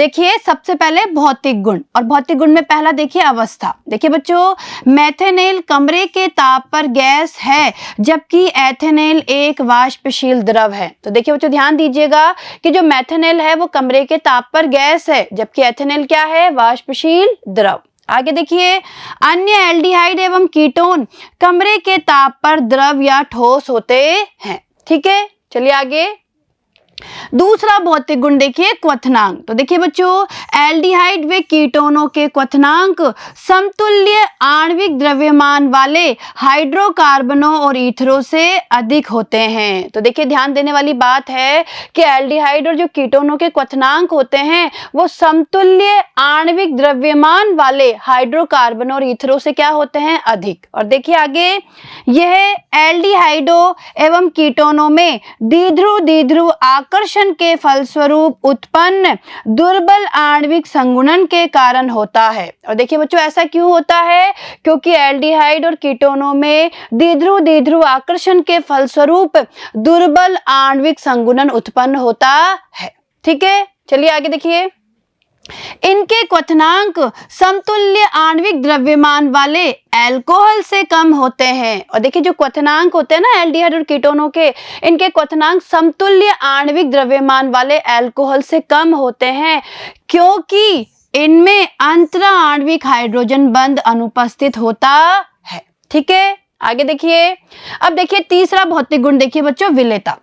देखिए सबसे पहले भौतिक गुण, और भौतिक गुण में पहला देखिए अवस्था। देखिए बच्चों, मेथेनेल कमरे के ताप पर गैस है जबकि एथेनेल एक वाष्पशील द्रव है। तो देखिए बच्चों ध्यान दीजिएगा कि जो मेथेनेल है वो कमरे के ताप पर गैस है जबकि एथेनेल क्या है, वाष्पशील द्रव। आगे देखिए, अन्य एल्डिहाइड एवं कीटोन कमरे के ताप पर द्रव या ठोस होते हैं। ठीक है, चलिए आगे। दूसरा भौतिक गुण देखिए क्वथनांक। तो देखिए बच्चों, एल्डिहाइड व कीटोनों के क्वथनांक समतुल्य आणविक द्रव्यमान वाले हाइड्रोकार्बनों और ईथरों से अधिक होते हैं। तो देखिए ध्यान देने वाली बात है कि एल्डिहाइड और जो कीटोनों के क्वथनांक होते हैं वो समतुल्य आणविक द्रव्यमान वाले हाइड्रोकार्बनों और ईथरों से क्या होते हैं, अधिक। और देखिए आगे, यह एल्डिहाइडों एवं कीटोनों में द्विध्रुव आकर्षण के फलस्वरूप उत्पन्न दुर्बल आणविक संगुणन के कारण होता है। और देखिए बच्चों ऐसा क्यों होता है, क्योंकि एल्डिहाइड और कीटोनों में द्विध्रुव आकर्षण के फलस्वरूप दुर्बल आणविक संगुणन उत्पन्न होता है। ठीक है, चलिए आगे देखिए। इनके क्वथनांक समतुल्य आणविक द्रव्यमान वाले अल्कोहल से कम होते हैं। और देखिए जो क्वथनांक होते हैं ना एल्डिहाइड और कीटोनों के, इनके क्वथनांक समतुल्य आणविक द्रव्यमान वाले अल्कोहल से कम होते हैं क्योंकि इनमें अंतरा आणविक हाइड्रोजन बंध अनुपस्थित होता है। ठीक है, आगे देखिए। अब देखिए तीसरा भौतिक गुण देखिए बच्चों, विलेयता।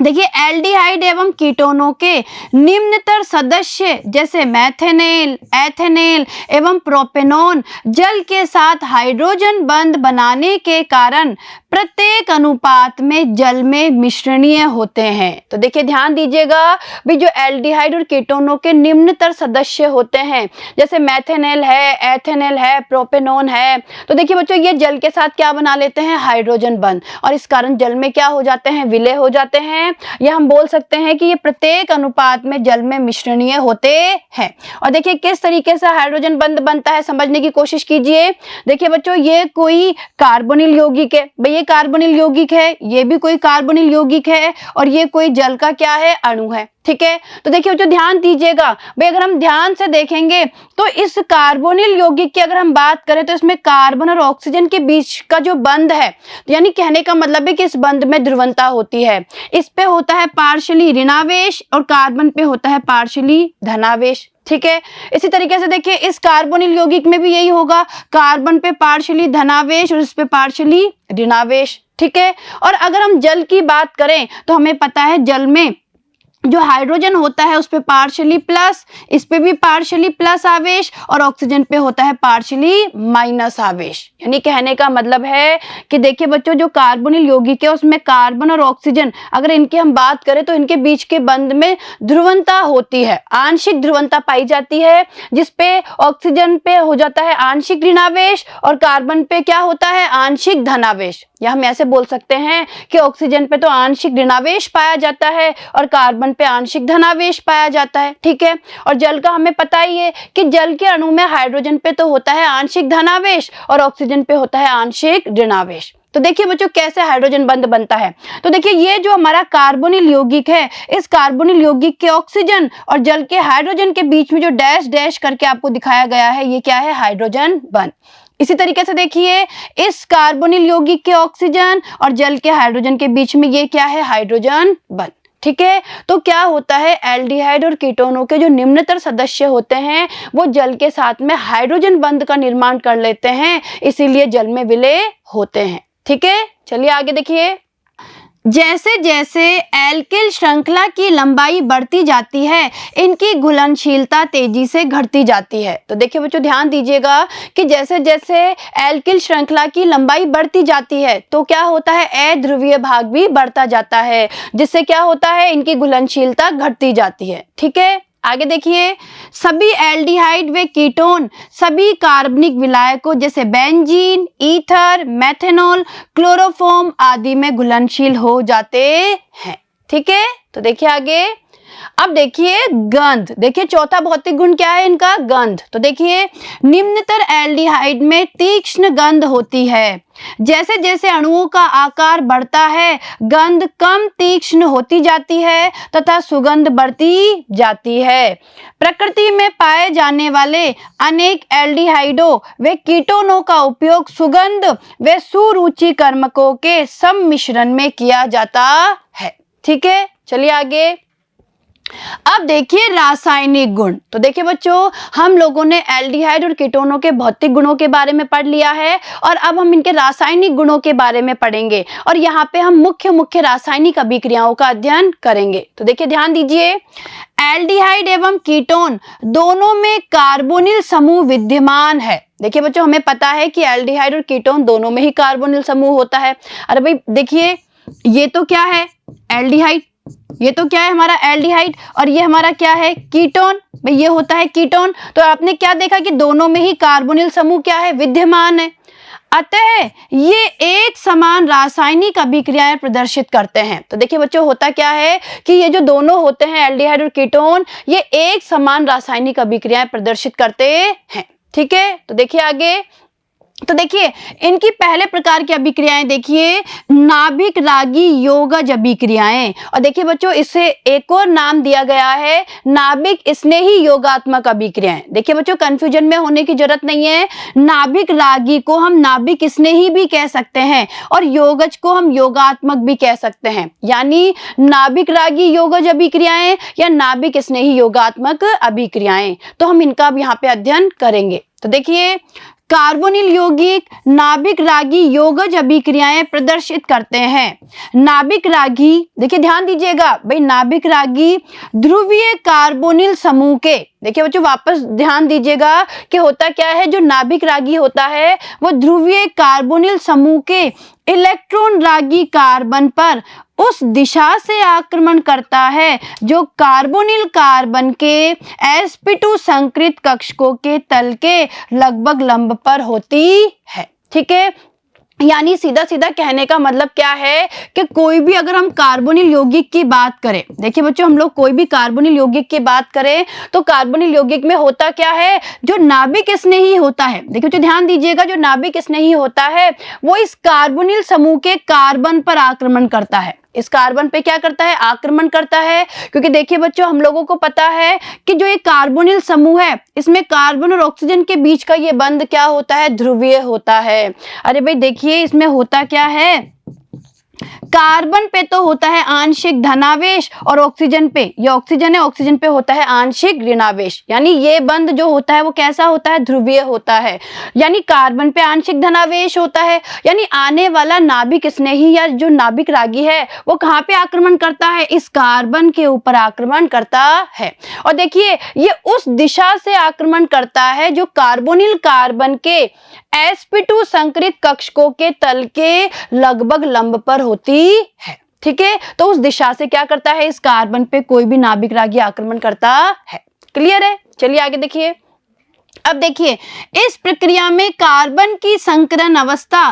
देखिए एल्डिहाइड एवं कीटोनों के निम्नतर सदस्य जैसे मैथेनेल, एथेनेल एवं प्रोपेनोन जल के साथ हाइड्रोजन बंध बनाने के कारण प्रत्येक अनुपात में जल में मिश्रणीय होते हैं। तो देखिए ध्यान दीजिएगा भी, जो एल्डिहाइड और कीटोनों के निम्नतर सदस्य होते हैं जैसे मैथेनेल है, एथेनेल है, प्रोपेनोन है, तो देखिए बच्चों ये जल के साथ क्या बना लेते हैं, हाइड्रोजन बंध, और इस कारण जल में क्या हो जाते हैं, विलय हो जाते हैं। या हम बोल सकते हैं कि ये प्रत्येक अनुपात में जल में मिश्रणीय होते हैं। और देखिए किस तरीके से हाइड्रोजन बंध बनता है समझने की कोशिश कीजिए। देखिए बच्चों, ये कोई कार्बोनिल यौगिक है, भाई ये कार्बोनिल यौगिक है, ये भी कोई कार्बोनिल यौगिक है, और ये कोई जल का क्या है, अणु है। ठीक है, तो देखिए बच्चों ध्यान दीजिएगा भाई, अगर हम ध्यान से देखेंगे तो इस कार्बोनिल यौगिक की अगर हम बात करें तो इसमें कार्बन और ऑक्सीजन के बीच का जो बंध है, यानी कहने का मतलब है कि इस बंध में ध्रुवणता होती है। इस पे होता है पार्शियली ऋणावेश और कार्बन पे होता है पार्शियली धनावेश। ठीक है, इसी तरीके से देखिए इस कार्बोनिल यौगिक में भी यही होगा, कार्बन पे पार्शियली धनावेश और इस पे पार्शियली ऋणावेश। ठीक है, और अगर हम जल की बात करें तो हमें पता है जल में जो हाइड्रोजन होता है उस पे पार्शियली प्लस, इस पे भी पार्शियली प्लस आवेश, और ऑक्सीजन पे होता है पार्शियली माइनस आवेश। यानी कहने का मतलब है कि देखिए बच्चों, जो कार्बोनिल यौगिक है उसमें कार्बन और ऑक्सीजन अगर इनकी हम बात करें तो इनके बीच के बंध में ध्रुवणता होती है, आंशिक ध्रुवणता पाई जाती है, जिसपे ऑक्सीजन पे हो जाता है आंशिक ऋणावेश और कार्बन पे क्या होता है, आंशिक धनावेश। या हम ऐसे बोल सकते हैं कि ऑक्सीजन पे तो आंशिक ऋणावेश पाया जाता है और कार्बन पे आंशिक धनावेश पाया जाता है। ठीक है, और जल का हमें पता ही है कि जल के अणु में हाइड्रोजन पे तो होता है आंशिक धनावेश और ऑक्सीजन पे होता है आंशिक ऋणावेश। तो देखिए बच्चों कैसे हाइड्रोजन बंध बनता है। तो देखिए ये जो हमारा कार्बोनिल यौगिक है, इस कार्बोनिल यौगिक के ऑक्सीजन और जल के हाइड्रोजन के बीच में जो डैश डैश करके आपको दिखाया गया है, ये क्या है, हाइड्रोजन बंध। इसी तरीके से देखिए इस कार्बोनिल यौगिक के ऑक्सीजन और जल के हाइड्रोजन के बीच में ये क्या है, हाइड्रोजन बंध। ठीक है, तो क्या होता है, एल्डिहाइड और कीटोनों के जो निम्नतर सदस्य होते हैं वो जल के साथ में हाइड्रोजन बंध का निर्माण कर लेते हैं, इसीलिए जल में विलय होते हैं। ठीक है, चलिए आगे देखिए। जैसे जैसे एल्किल श्रृंखला की लंबाई बढ़ती जाती है, इनकी घुलनशीलता तेजी से घटती जाती है। तो देखिए बच्चों ध्यान दीजिएगा कि जैसे जैसे एल्किल श्रृंखला की लंबाई बढ़ती जाती है तो क्या होता है, अध्रुवीय भाग भी बढ़ता जाता है, जिससे क्या होता है, इनकी घुलनशीलता घटती जाती है। ठीक है, आगे देखिए। सभी एल्डिहाइड व कीटोन सभी कार्बनिक विलायकों जैसे बेंजीन, ईथर, मेथेनॉल, क्लोरोफॉर्म आदि में घुलनशील हो जाते हैं। ठीक है, तो देखिए आगे। अब देखिए गंध, देखिए चौथा भौतिक गुण क्या है इनका, गंध। तो देखिए निम्नतर एल्डिहाइड में तीक्ष्ण गंध होती है। जैसे जैसे अणुओं का आकार बढ़ता है गंध कम तीक्ष्ण होती जाती है तथा सुगंध बढ़ती जाती है। प्रकृति में पाए जाने वाले अनेक एल्डिहाइडों व कीटोनों का उपयोग सुगंध व सुरुचि कर्मकों के सम्मिश्रण में किया जाता है। ठीक है, चलिए आगे। अब देखिए रासायनिक गुण। तो देखिए बच्चों, हम लोगों ने एल्डिहाइड और कीटोनों के भौतिक गुणों के बारे में पढ़ लिया है और अब हम इनके रासायनिक गुणों के बारे में पढ़ेंगे और यहाँ पे हम मुख्य रासायनिक अभिक्रियाओं का अध्ययन करेंगे। तो देखिए ध्यान दीजिए, एल्डिहाइड एवं कीटोन दोनों में कार्बोनिल समूह विद्यमान है। देखिए बच्चों, हमें पता है कि एल्डिहाइड और कीटोन दोनों में ही कार्बोनिल समूह होता है। अरे भाई देखिए, ये तो क्या है, एल्डिहाइड, ये तो क्या है हमारा एल्डिहाइड, और ये हमारा क्या है, कीटोन। भाई ये होता है कीटोन। तो आपने क्या देखा कि दोनों में ही कार्बोनिल समूह क्या है, विद्यमान है। अतः ये एक समान रासायनिक अभिक्रियाएं प्रदर्शित करते हैं। तो देखिए बच्चों, होता क्या है कि ये जो दोनों होते हैं एल्डिहाइड और कीटोन, ये एक समान रासायनिक अभिक्रियाएं प्रदर्शित करते हैं। ठीक है, तो देखिए आगे। तो देखिए इनकी पहले प्रकार की अभिक्रियाएं देखिए, नाभिक रागी योगज अभिक्रियाएं। और देखिए बच्चों, इसे एक और नाम दिया गया है, नाभिक स्नेही योगात्मक अभिक्रियाएं। देखिए बच्चों, कंफ्यूजन में होने की जरूरत नहीं है। नाभिक रागी को हम नाभिक स्नेही भी कह सकते हैं और योगज को हम योगात्मक भी कह सकते हैं। यानी नाभिक रागी योगज अभिक्रियाएं या नाभिक स्नेही योगात्मक अभिक्रियाएं। तो हम इनका अब यहाँ पे अध्ययन करेंगे। तो देखिए, कार्बोनिल यौगिक नाभिक रागी योगज अभिक्रियाएं प्रदर्शित करते हैं। नाभिक रागी, देखिए ध्यान दीजिएगा भाई, नाभिक रागी ध्रुवीय कार्बोनिल समूह के, देखिए बच्चों वापस ध्यान दीजिएगा कि होता क्या है, जो नाभिक रागी होता है वो ध्रुवीय कार्बोनिल समूह के इलेक्ट्रॉन रागी कार्बन पर उस दिशा से आक्रमण करता है जो कार्बोनिल कार्बन के sp2 संकृत कक्षकों के तल के लगभग लंब पर होती है। ठीक है, यानी सीधा सीधा कहने का मतलब क्या है कि कोई भी अगर हम कार्बोनिल यौगिक की बात करें, देखिए बच्चों हम लोग कोई भी कार्बोनिल यौगिक की बात करें तो कार्बोनिल यौगिक में होता क्या है, जो नाभिक स्नेही होता है। देखिए बच्चों ध्यान दीजिएगा, जो नाभिक स्नेही होता है वो इस कार्बोनिल समूह के कार्बन पर आक्रमण करता है। इस कार्बन पे क्या करता है, आक्रमण करता है। क्योंकि देखिए बच्चों, हम लोगों को पता है कि जो ये कार्बोनिल समूह है इसमें कार्बन और ऑक्सीजन के बीच का ये बंध क्या होता है, ध्रुवीय होता है। अरे भाई देखिए, इसमें होता क्या है, कार्बन पे तो होता है आंशिक धनावेश और ऑक्सीजन पे, ये ऑक्सीजन है, ऑक्सीजन पे होता है आंशिक ऋणावेश। यानी ये बंध जो होता है वो कैसा होता है, ध्रुवीय होता है। यानी कार्बन पे आंशिक धनावेश होता है, यानी आने वाला नाभिक स्नेही या जो नाभिक रागी है वो कहाँ पे आक्रमण करता है, इस कार्बन के ऊपर आक्रमण करता है। और देखिए ये उस दिशा से आक्रमण करता है जो कार्बोनिल कार्बन के sp2 संकृत कक्षकों के तल के लगभग लंब पर होती है। ठीक है, तो उस दिशा से क्या करता है, इस कार्बन पे कोई भी नाभिक रागी आक्रमण करता है। क्लियर है, चलिए आगे देखिए। अब देखिए, इस प्रक्रिया में कार्बन की संकरण अवस्था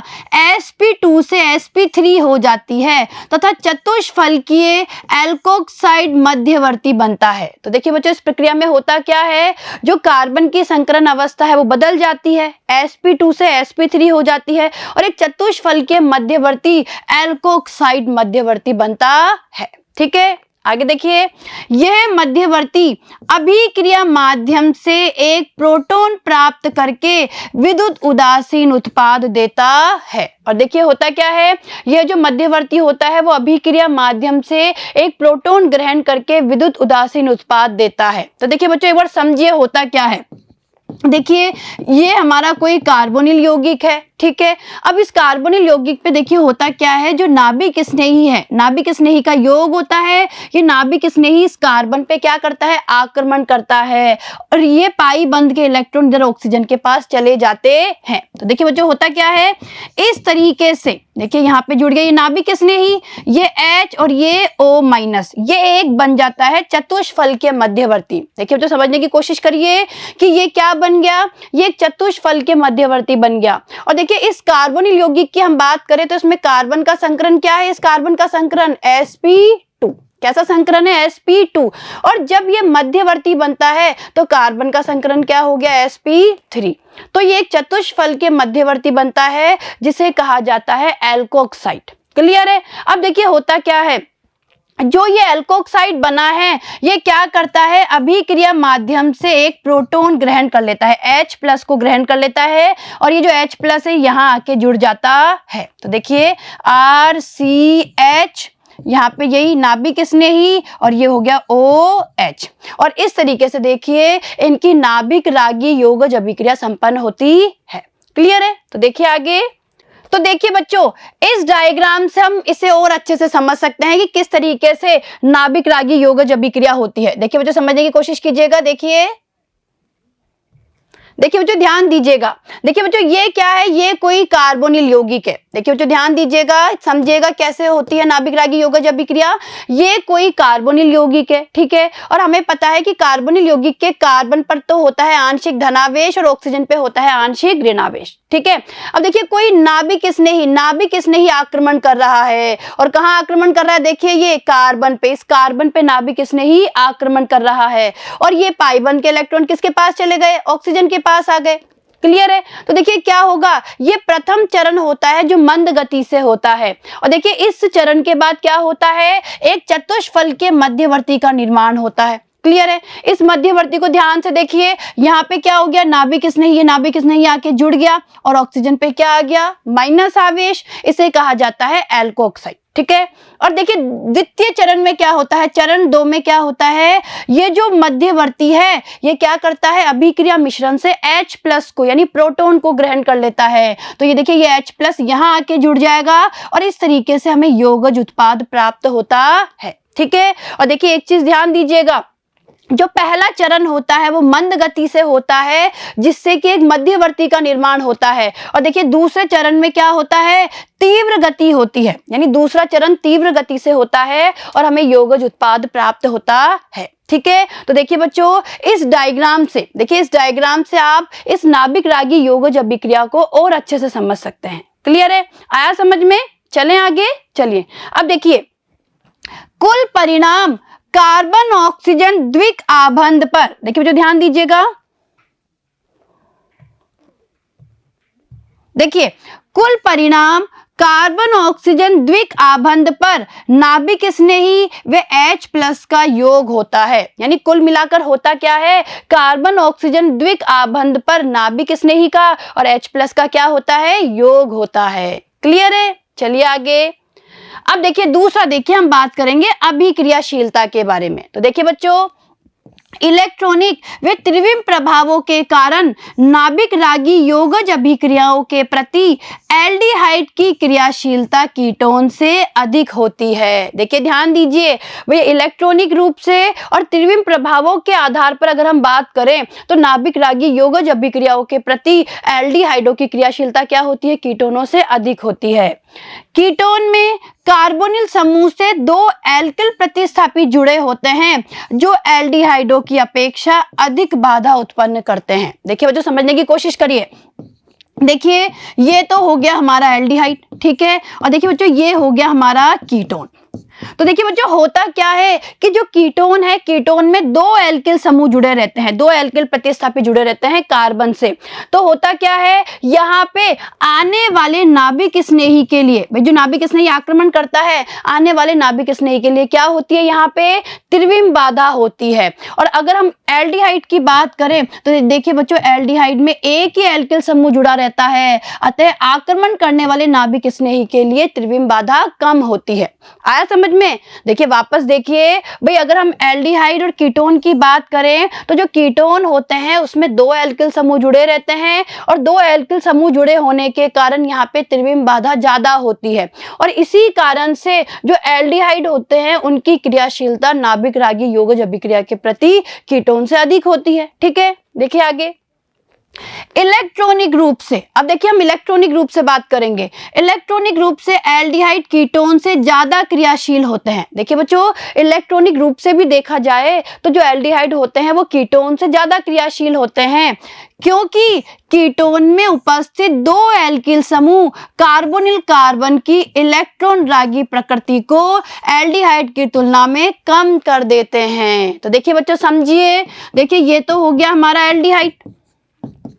sp2 से sp3 हो जाती है तथा चतुष्फलकीय एल्कोक्साइड मध्यवर्ती बनता है। तो देखिए बच्चों, इस प्रक्रिया में होता क्या है, जो कार्बन की संकरण अवस्था है वो बदल जाती है, sp2 से sp3 हो जाती है और एक चतुष्फलकीय मध्यवर्ती एल्कोक्साइड मध्यवर्ती बनता है। ठीक है, आगे देखिए, यह मध्यवर्ती अभिक्रिया माध्यम से एक प्रोटॉन प्राप्त करके विद्युत उदासीन उत्पाद देता है। और देखिए होता क्या है, यह जो मध्यवर्ती होता है वो अभिक्रिया माध्यम से एक प्रोटॉन ग्रहण करके विद्युत उदासीन उत्पाद देता है। तो देखिए बच्चों एक बार समझिए होता क्या है। देखिए ये हमारा कोई कार्बोनिल यौगिक है, ठीक है। अब इस कार्बोनिल यौगिक पे देखिए होता क्या है, जो नाभिक स्नेही है, नाभिक स्नेही का योग होता है, ये नाभिक स्नेही इस कार्बन पे क्या करता है, आक्रमण करता है और ये पाई बंध के इलेक्ट्रॉन इधर ऑक्सीजन के पास चले जाते हैं। तो देखिए बच्चों होता क्या है, इस तरीके से देखिए यहाँ पे जुड़ गया ये नाभिक स्नेही, ये H और ये O माइनस, ये एक बन जाता है चतुष्फलकीय मध्यवर्ती। देखिए बच्चों समझने की कोशिश करिए कि ये क्या बन गया, ये एक चतुष्फलकीय मध्यवर्ती बन गया। और देखिए इस कार्बोनिल यौगिक की हम बात करें तो इसमें कार्बन का संकरण क्या है, इस कार्बन का संकरण sp2, कैसा संकरण है, sp2। और जब ये मध्यवर्ती बनता है तो कार्बन का संकरण क्या हो गया, sp3। तो ये एक चतुष्फल के मध्यवर्ती बनता है जिसे कहा जाता है एल्कोक्साइड। क्लियर है। अब देखिए होता क्या है, जो ये एल्कोक्साइड बना है ये क्या करता है, अभिक्रिया माध्यम से एक प्रोटॉन ग्रहण कर लेता है, H+ को ग्रहण कर लेता है और ये जो H+ है यहाँ आके जुड़ जाता है। तो देखिए RCH, यहाँ पे यही नाभिक स्नेही और ये हो गया OH। और इस तरीके से देखिए इनकी नाभिक रागी योगज अभिक्रिया संपन्न होती है। क्लियर है। तो देखिए आगे, तो देखिए बच्चों इस डायग्राम से हम इसे और अच्छे से समझ सकते हैं कि किस तरीके से नाभिक रागी योगज अभिक्रिया होती है। देखिए बच्चों समझने की कोशिश कीजिएगा। देखिए बच्चों ध्यान दीजिएगा। देखिए बच्चों ये क्या है, ये कोई कार्बोनिल यौगिक है। देखिए बच्चों ध्यान दीजिएगा, समझिएगा कैसे होती है नाभिक रागी योगज अभिक्रिया। ये कोई कार्बोनिल यौगिक है, ठीक है। और हमें पता है कि कार्बोनिल यौगिक के कार्बन पर तो होता है आंशिक धनावेश और ऑक्सीजन पे होता है आंशिक ऋणावेश, ठीक है। अब देखिए कोई नाभिक स्नेही आक्रमण कर रहा है और कहाँ आक्रमण कर रहा है, देखिए ये कार्बन पे, इस कार्बन पे नाभिक स्नेही आक्रमण कर रहा है और ये पाई1 के इलेक्ट्रॉन किसके पास चले गए, ऑक्सीजन के पास आ गए। क्लियर है। तो देखिए क्या होगा, ये प्रथम चरण होता है जो मंद गति से होता है और देखिए इस चरण के बाद क्या होता है, एक चतुष्फल के मध्यवर्ती का निर्माण होता है। क्लियर है। इस मध्यवर्ती को ध्यान से देखिए, यहाँ पे क्या हो गया, नाभिक स्नेही, ये नाभिक स्नेही आके जुड़ गया और ऑक्सीजन पे क्या आ गया, माइनस आवेश। इसे कहा जाता है एल्कोक्साइड, ठीक है। और देखिए द्वितीय चरण में क्या होता है, चरण 2 में क्या होता है, ये जो मध्यवर्ती है ये क्या करता है, अभिक्रिया मिश्रण से H+ को यानी प्रोटॉन को ग्रहण कर लेता है। तो ये देखिए ये H+ यहाँ आके जुड़ जाएगा और इस तरीके से हमें योगज उत्पाद प्राप्त होता है, ठीक है। और देखिए एक चीज ध्यान दीजिएगा, जो पहला चरण होता है वो मंद गति से होता है जिससे कि एक मध्यवर्ती का निर्माण होता है और देखिए दूसरे चरण में क्या होता है, तीव्र गति होती है, यानी दूसरा चरण तीव्र गति से होता है और हमें योगज उत्पाद प्राप्त होता है, ठीक है। तो देखिए बच्चों इस डायग्राम से आप इस नाभिक रागी योगज अभिक्रिया को और अच्छे से समझ सकते हैं। क्लियर है, आया समझ में। चलें आगे, चलिए अब देखिए कुल परिणाम कार्बन ऑक्सीजन द्विक आबंध पर, देखिए बच्चों ध्यान दीजिएगा। देखिए कुल परिणाम कार्बन ऑक्सीजन द्विक आबंध पर नाभिक स्नेही व H+ का योग होता है। यानी कुल मिलाकर होता क्या है, कार्बन ऑक्सीजन द्विक आबंध पर नाभिक स्नेही का और H+ का क्या होता है, योग होता है। क्लियर है। चलिए आगे, अब देखिए दूसरा, देखिए हम बात करेंगे अभिक्रियाशीलता के बारे में। तो देखिए बच्चों इलेक्ट्रॉनिक व त्रिविम प्रभावों के कारण नाभिक रागी योगज अभिक्रियाओं के प्रति एल्डिहाइड की क्रियाशीलता कीटोन से अधिक होती है। देखिए ध्यान दीजिए, वे इलेक्ट्रॉनिक रूप से और त्रिविम प्रभावों के आधार पर अगर हम बात करें तो नाभिक रागी योगज अभिक्रियाओं के प्रति एल्डिहाइडों की क्रियाशीलता क्या होती है, कीटोनों से अधिक होती है। कीटोन में कार्बोनिल समूह से 2 एल्किल प्रतिस्थापी जुड़े होते हैं जो एल्डिहाइडों की अपेक्षा अधिक बाधा उत्पन्न करते हैं। देखिए बच्चों समझने की कोशिश करिए। देखिए ये तो हो गया हमारा एल्डिहाइड, ठीक है। और देखिए बच्चों ये हो गया हमारा कीटोन। तो देखिए बच्चों होता क्या है कि जो कीटोन है, कीटोन में 2 एल्किल समूह जुड़े रहते हैं, 2 एल्किल प्रतिस्थापी जुड़े रहते हैं कार्बन से। तो होता क्या है, यहाँ पे आने वाले नाभिक स्नेही के लिए, जो नाभिक स्नेही आक्रमण करता है, आने वाले नाभिक स्नेही के लिए क्या होती है, यहाँ पे त्रिविम बाधा होती है। और अगर हम एल्डिहाइड की बात करें तो देखिए बच्चों एल्डिहाइड में एक ही एल्किल समूह जुड़ा रहता है, अतः आक्रमण करने वाले नाभिक स्नेही के लिए त्रिविम बाधा कम होती है। आया समझ में। देखिए वापस देखिए भाई, अगर हम एल्डिहाइड और कीटोन की बात करें तो जो कीटोन होते हैं उसमें 2 एल्किल समूह जुड़े रहते हैं और 2 एल्किल समूह जुड़े होने के कारण यहाँ पे त्रिविम बाधा ज्यादा होती है और इसी कारण से जो एल्डिहाइड होते हैं उनकी क्रियाशीलता नाभिक रागी योगज अभिक्रिया के प्रति कीटोन से अधिक होती है। ठीक है, देखिए आगे। इलेक्ट्रॉनिक रूप से, अब देखिए हम इलेक्ट्रॉनिक रूप से बात करेंगे। इलेक्ट्रॉनिक रूप से एल्डिहाइड कीटोन से ज्यादा क्रियाशील होते हैं। देखिए बच्चों, इलेक्ट्रॉनिक रूप से भी देखा जाए तो जो एल्डिहाइड होते हैं वो कीटोन से ज्यादा क्रियाशील होते हैं, क्योंकि कीटोन में उपस्थित दो एल्किल समूह कार्बोनिल कार्बन की इलेक्ट्रॉन रागी प्रकृति को एल्डिहाइड की तुलना में कम कर देते हैं। तो देखिए बच्चों समझिए, देखिए ये तो हो गया हमारा एल्डिहाइड,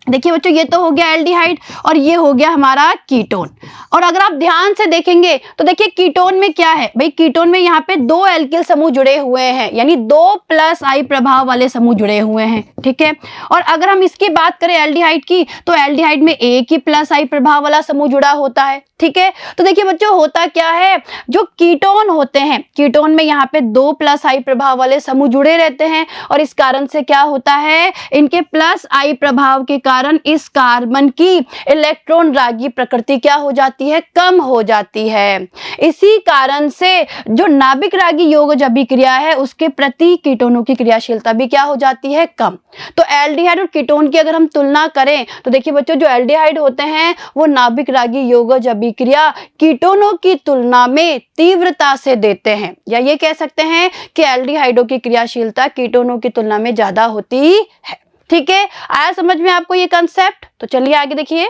देखिए बच्चों ये तो हो गया एल्डिहाइड और ये हो गया हमारा कीटोन। और अगर आप ध्यान से देखेंगे तो देखिए कीटोन में क्या है भाई, कीटोन में यहाँ पे दो एल्किल समूह जुड़े हुए हैं, यानी 2+I प्रभाव वाले समूह जुड़े हुए हैं, ठीक है। और अगर हम इसकी बात करें एल्डिहाइड की, तो एल्डिहाइड में एक ही +I प्रभाव वाला समूह जुड़ा होता है, ठीक है। तो देखिए बच्चों होता क्या है, जो कीटोन होते हैं, कीटोन में यहाँ पे 2+I प्रभाव वाले समूह जुड़े रहते हैं और इस कारण से क्या होता है, इनके +I प्रभाव के कारण इस कार्बन की इलेक्ट्रॉन रागी प्रकृति क्या हो जाती है, कम हो जाती है। इसी कारण से जो नाभिक रागी योगज अभिक्रिया है उसके प्रति कीटोनों की क्रियाशीलता भी क्या हो जाती है, कम। तो एल्डिहाइड और कीटोन की अगर हम तुलना करें तो देखिए बच्चों, जो एल्डिहाइड होते हैं वो नाभिक रागी योगज अभिक्रिया कीटोनों की तुलना में तीव्रता से देते हैं, या ये कह सकते हैं कि एल्डिहाइडों की क्रियाशीलता कीटोनों की तुलना में ज्यादा होती है, ठीक है। आया समझ में आपको ये कंसेप्ट? तो चलिए आगे देखिए।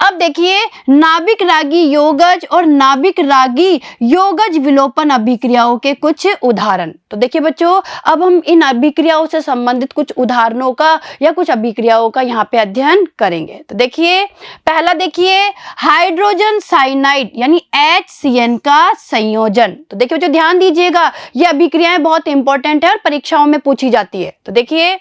अब देखिए नाभिक रागी योगज और नाभिक रागी योगज विलोपन अभिक्रियाओं के कुछ उदाहरण। तो देखिए बच्चों, अब हम इन अभिक्रियाओं से संबंधित कुछ उदाहरणों का या कुछ अभिक्रियाओं का यहाँ पे अध्ययन करेंगे। तो देखिए पहला देखिए हाइड्रोजन साइनाइड यानी HCN का संयोजन। तो देखिए बच्चों ध्यान दीजिएगा, ये अभिक्रियाएं बहुत इंपॉर्टेंट है और परीक्षाओं में पूछी जाती है। तो देखिए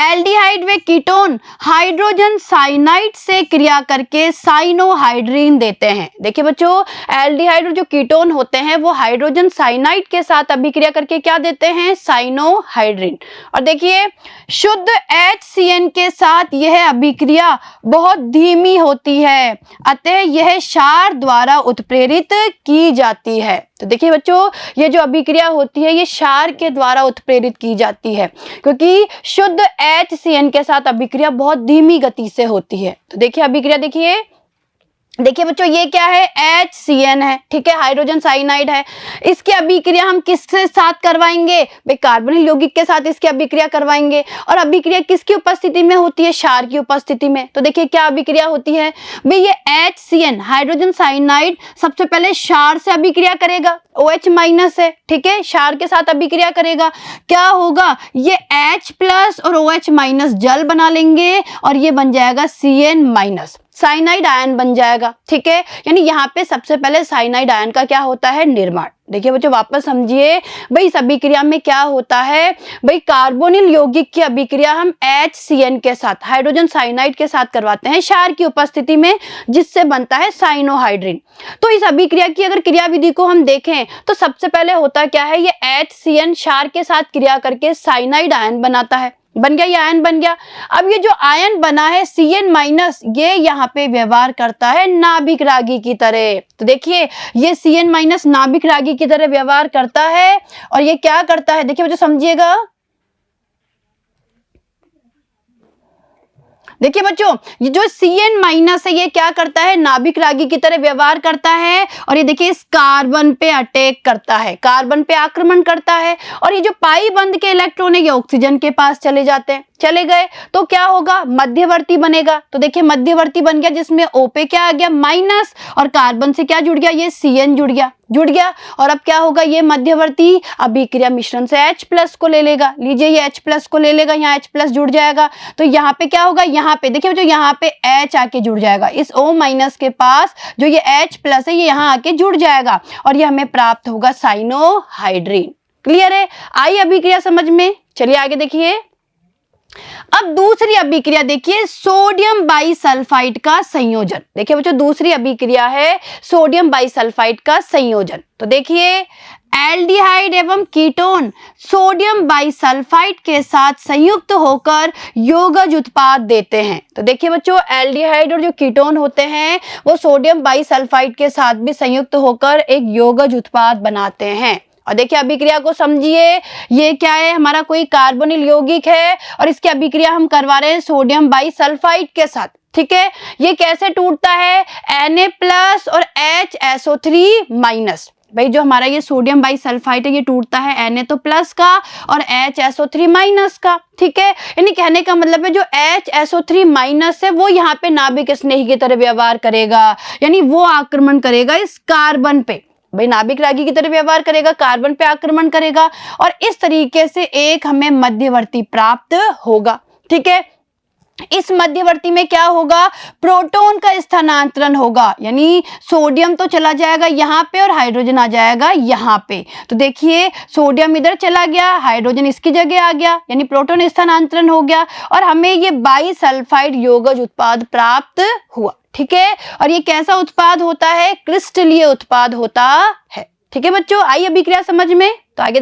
एल्डिहाइड व कीटोन हाइड्रोजन साइनाइड से क्रिया करके साइनोहाइड्रीन देते हैं। देखिए बच्चों, एल्डिहाइड और जो कीटोन होते हैं वो हाइड्रोजन साइनाइड के साथ अभिक्रिया करके क्या देते हैं, साइनोहाइड्रीन। और देखिए शुद्ध HCN के साथ यह अभिक्रिया बहुत धीमी होती है, अतः यह क्षार द्वारा उत्प्रेरित की जाती है। तो देखिए बच्चों, ये जो अभिक्रिया होती है ये क्षार के द्वारा उत्प्रेरित की जाती है, क्योंकि शुद्ध HCN के साथ अभिक्रिया बहुत धीमी गति से होती है। तो देखिए अभिक्रिया देखिए बच्चों, ये क्या है, HCN है, ठीक है, हाइड्रोजन साइनाइड है। इसकी अभिक्रिया हम किसके साथ करवाएंगे भाई, कार्बोनिल यौगिक के साथ इसकी अभिक्रिया करवाएंगे। और अभिक्रिया किसकी उपस्थिति में होती है, क्षार की उपस्थिति में। तो देखिए क्या अभिक्रिया होती है भाई, ये HCN हाइड्रोजन साइनाइड सबसे पहले क्षार से अभिक्रिया करेगा, OH- है, ठीक है, क्षार के साथ अभिक्रिया करेगा। क्या होगा, ये H+ और OH- जल बना लेंगे और ये बन जाएगा CN-, साइनाइड आयन बन जाएगा, ठीक है। यानी यहाँ पे सबसे पहले साइनाइड आयन का क्या होता है, निर्माण। देखिए बच्चों वापस समझिए भाई, इस अभिक्रिया में क्या होता है भाई, कार्बोनिल यौगिक की अभिक्रिया हम HCN के साथ हाइड्रोजन साइनाइड के साथ करवाते हैं क्षार की उपस्थिति में, जिससे बनता है साइनोहाइड्रीन। तो इस अभिक्रिया की अगर क्रियाविधि को हम देखें तो सबसे पहले होता क्या है, ये HCN क्षार के साथ क्रिया करके साइनाइड आयन बनाता है, बन गया, ये आयन बन गया। अब ये जो आयन बना है CN-, ये यहाँ पे व्यवहार करता है नाभिक रागी की तरह। तो देखिए ये CN- नाभिक रागी की तरह व्यवहार करता है और ये क्या करता है, देखिए बच्चों समझिएगा। देखिए बच्चों, ये जो CN- है ये क्या करता है, नाभिक रागी की तरह व्यवहार करता है और ये देखिए इस कार्बन पे अटैक करता है, कार्बन पे आक्रमण करता है। और ये जो पाई बंध के इलेक्ट्रॉन है ये ऑक्सीजन के पास चले जाते हैं, चले गए तो क्या होगा, मध्यवर्ती बनेगा। तो देखिए मध्यवर्ती बन गया, जिसमें O पे क्या आ गया, माइनस, और कार्बन से क्या जुड़ गया, ये CN जुड़ गया। और अब क्या होगा, ये मध्यवर्ती अभिक्रिया मिश्रण से H+ को ले लेगा, लीजिए ये H+ को ले लेगा, यहाँ H+ जुड़ जाएगा। तो यहाँ पे क्या होगा, यहाँ पे देखिए जो यहाँ पे H आके जुड़ जाएगा, इस O- के पास जो ये H+ है ये यहाँ आके जुड़ जाएगा और ये हमें प्राप्त होगा साइनोहाइड्रीन। क्लियर है, आई अभिक्रिया समझ में? चलिए आगे देखिए। अब दूसरी अभिक्रिया देखिए, सोडियम बाइसल्फाइड का संयोजन। देखिए बच्चों दूसरी अभिक्रिया है सोडियम बाइसल्फाइड का संयोजन। तो देखिए एल्डिहाइड एवं कीटोन सोडियम बाइसल्फाइड के साथ संयुक्त होकर योगज उत्पाद देते हैं। तो देखिए बच्चों, एल्डिहाइड और जो कीटोन होते हैं वो सोडियम बाइसल्फाइड के साथ भी संयुक्त होकर एक योगज उत्पाद बनाते हैं। और देखिए अभिक्रिया को समझिए, ये क्या है, हमारा कोई कार्बोनिल यौगिक है और इसकी अभिक्रिया हम करवा रहे हैं सोडियम बाइसल्फाइड के साथ। ठीक है, ये कैसे टूटता है, Na+ और HSO3-। भाई जो हमारा ये सोडियम बाइसल्फाइड है ये टूटता है Na तो प्लस का और HSO3- का। ठीक है, यानी कहने का मतलब है जो HSO3- है वो यहाँ पे नाभिक स्नेही की तरह व्यवहार करेगा, यानी वो आक्रमण करेगा इस कार्बन पे। भाई नाभिक रागी की तरह व्यवहार करेगा, कार्बन पे आक्रमण करेगा और इस तरीके से एक हमें मध्यवर्ती प्राप्त होगा। ठीक है, इस मध्यवर्ती में क्या होगा, प्रोटॉन का स्थानांतरण होगा, यानी सोडियम तो चला जाएगा यहाँ पे और हाइड्रोजन आ जाएगा यहाँ पे। तो देखिए सोडियम इधर चला गया, हाइड्रोजन इसकी जगह आ गया, यानी प्रोटॉन स्थानांतरण हो गया और हमें ये बाइसल्फाइड यौगज उत्पाद प्राप्त हुआ। ठीक है, और ये कैसा उत्पाद होता है, क्रिस्टलीय उत्पाद होता है। ठीक है बच्चों, आई अभिक्रिया समझ में। तो आगे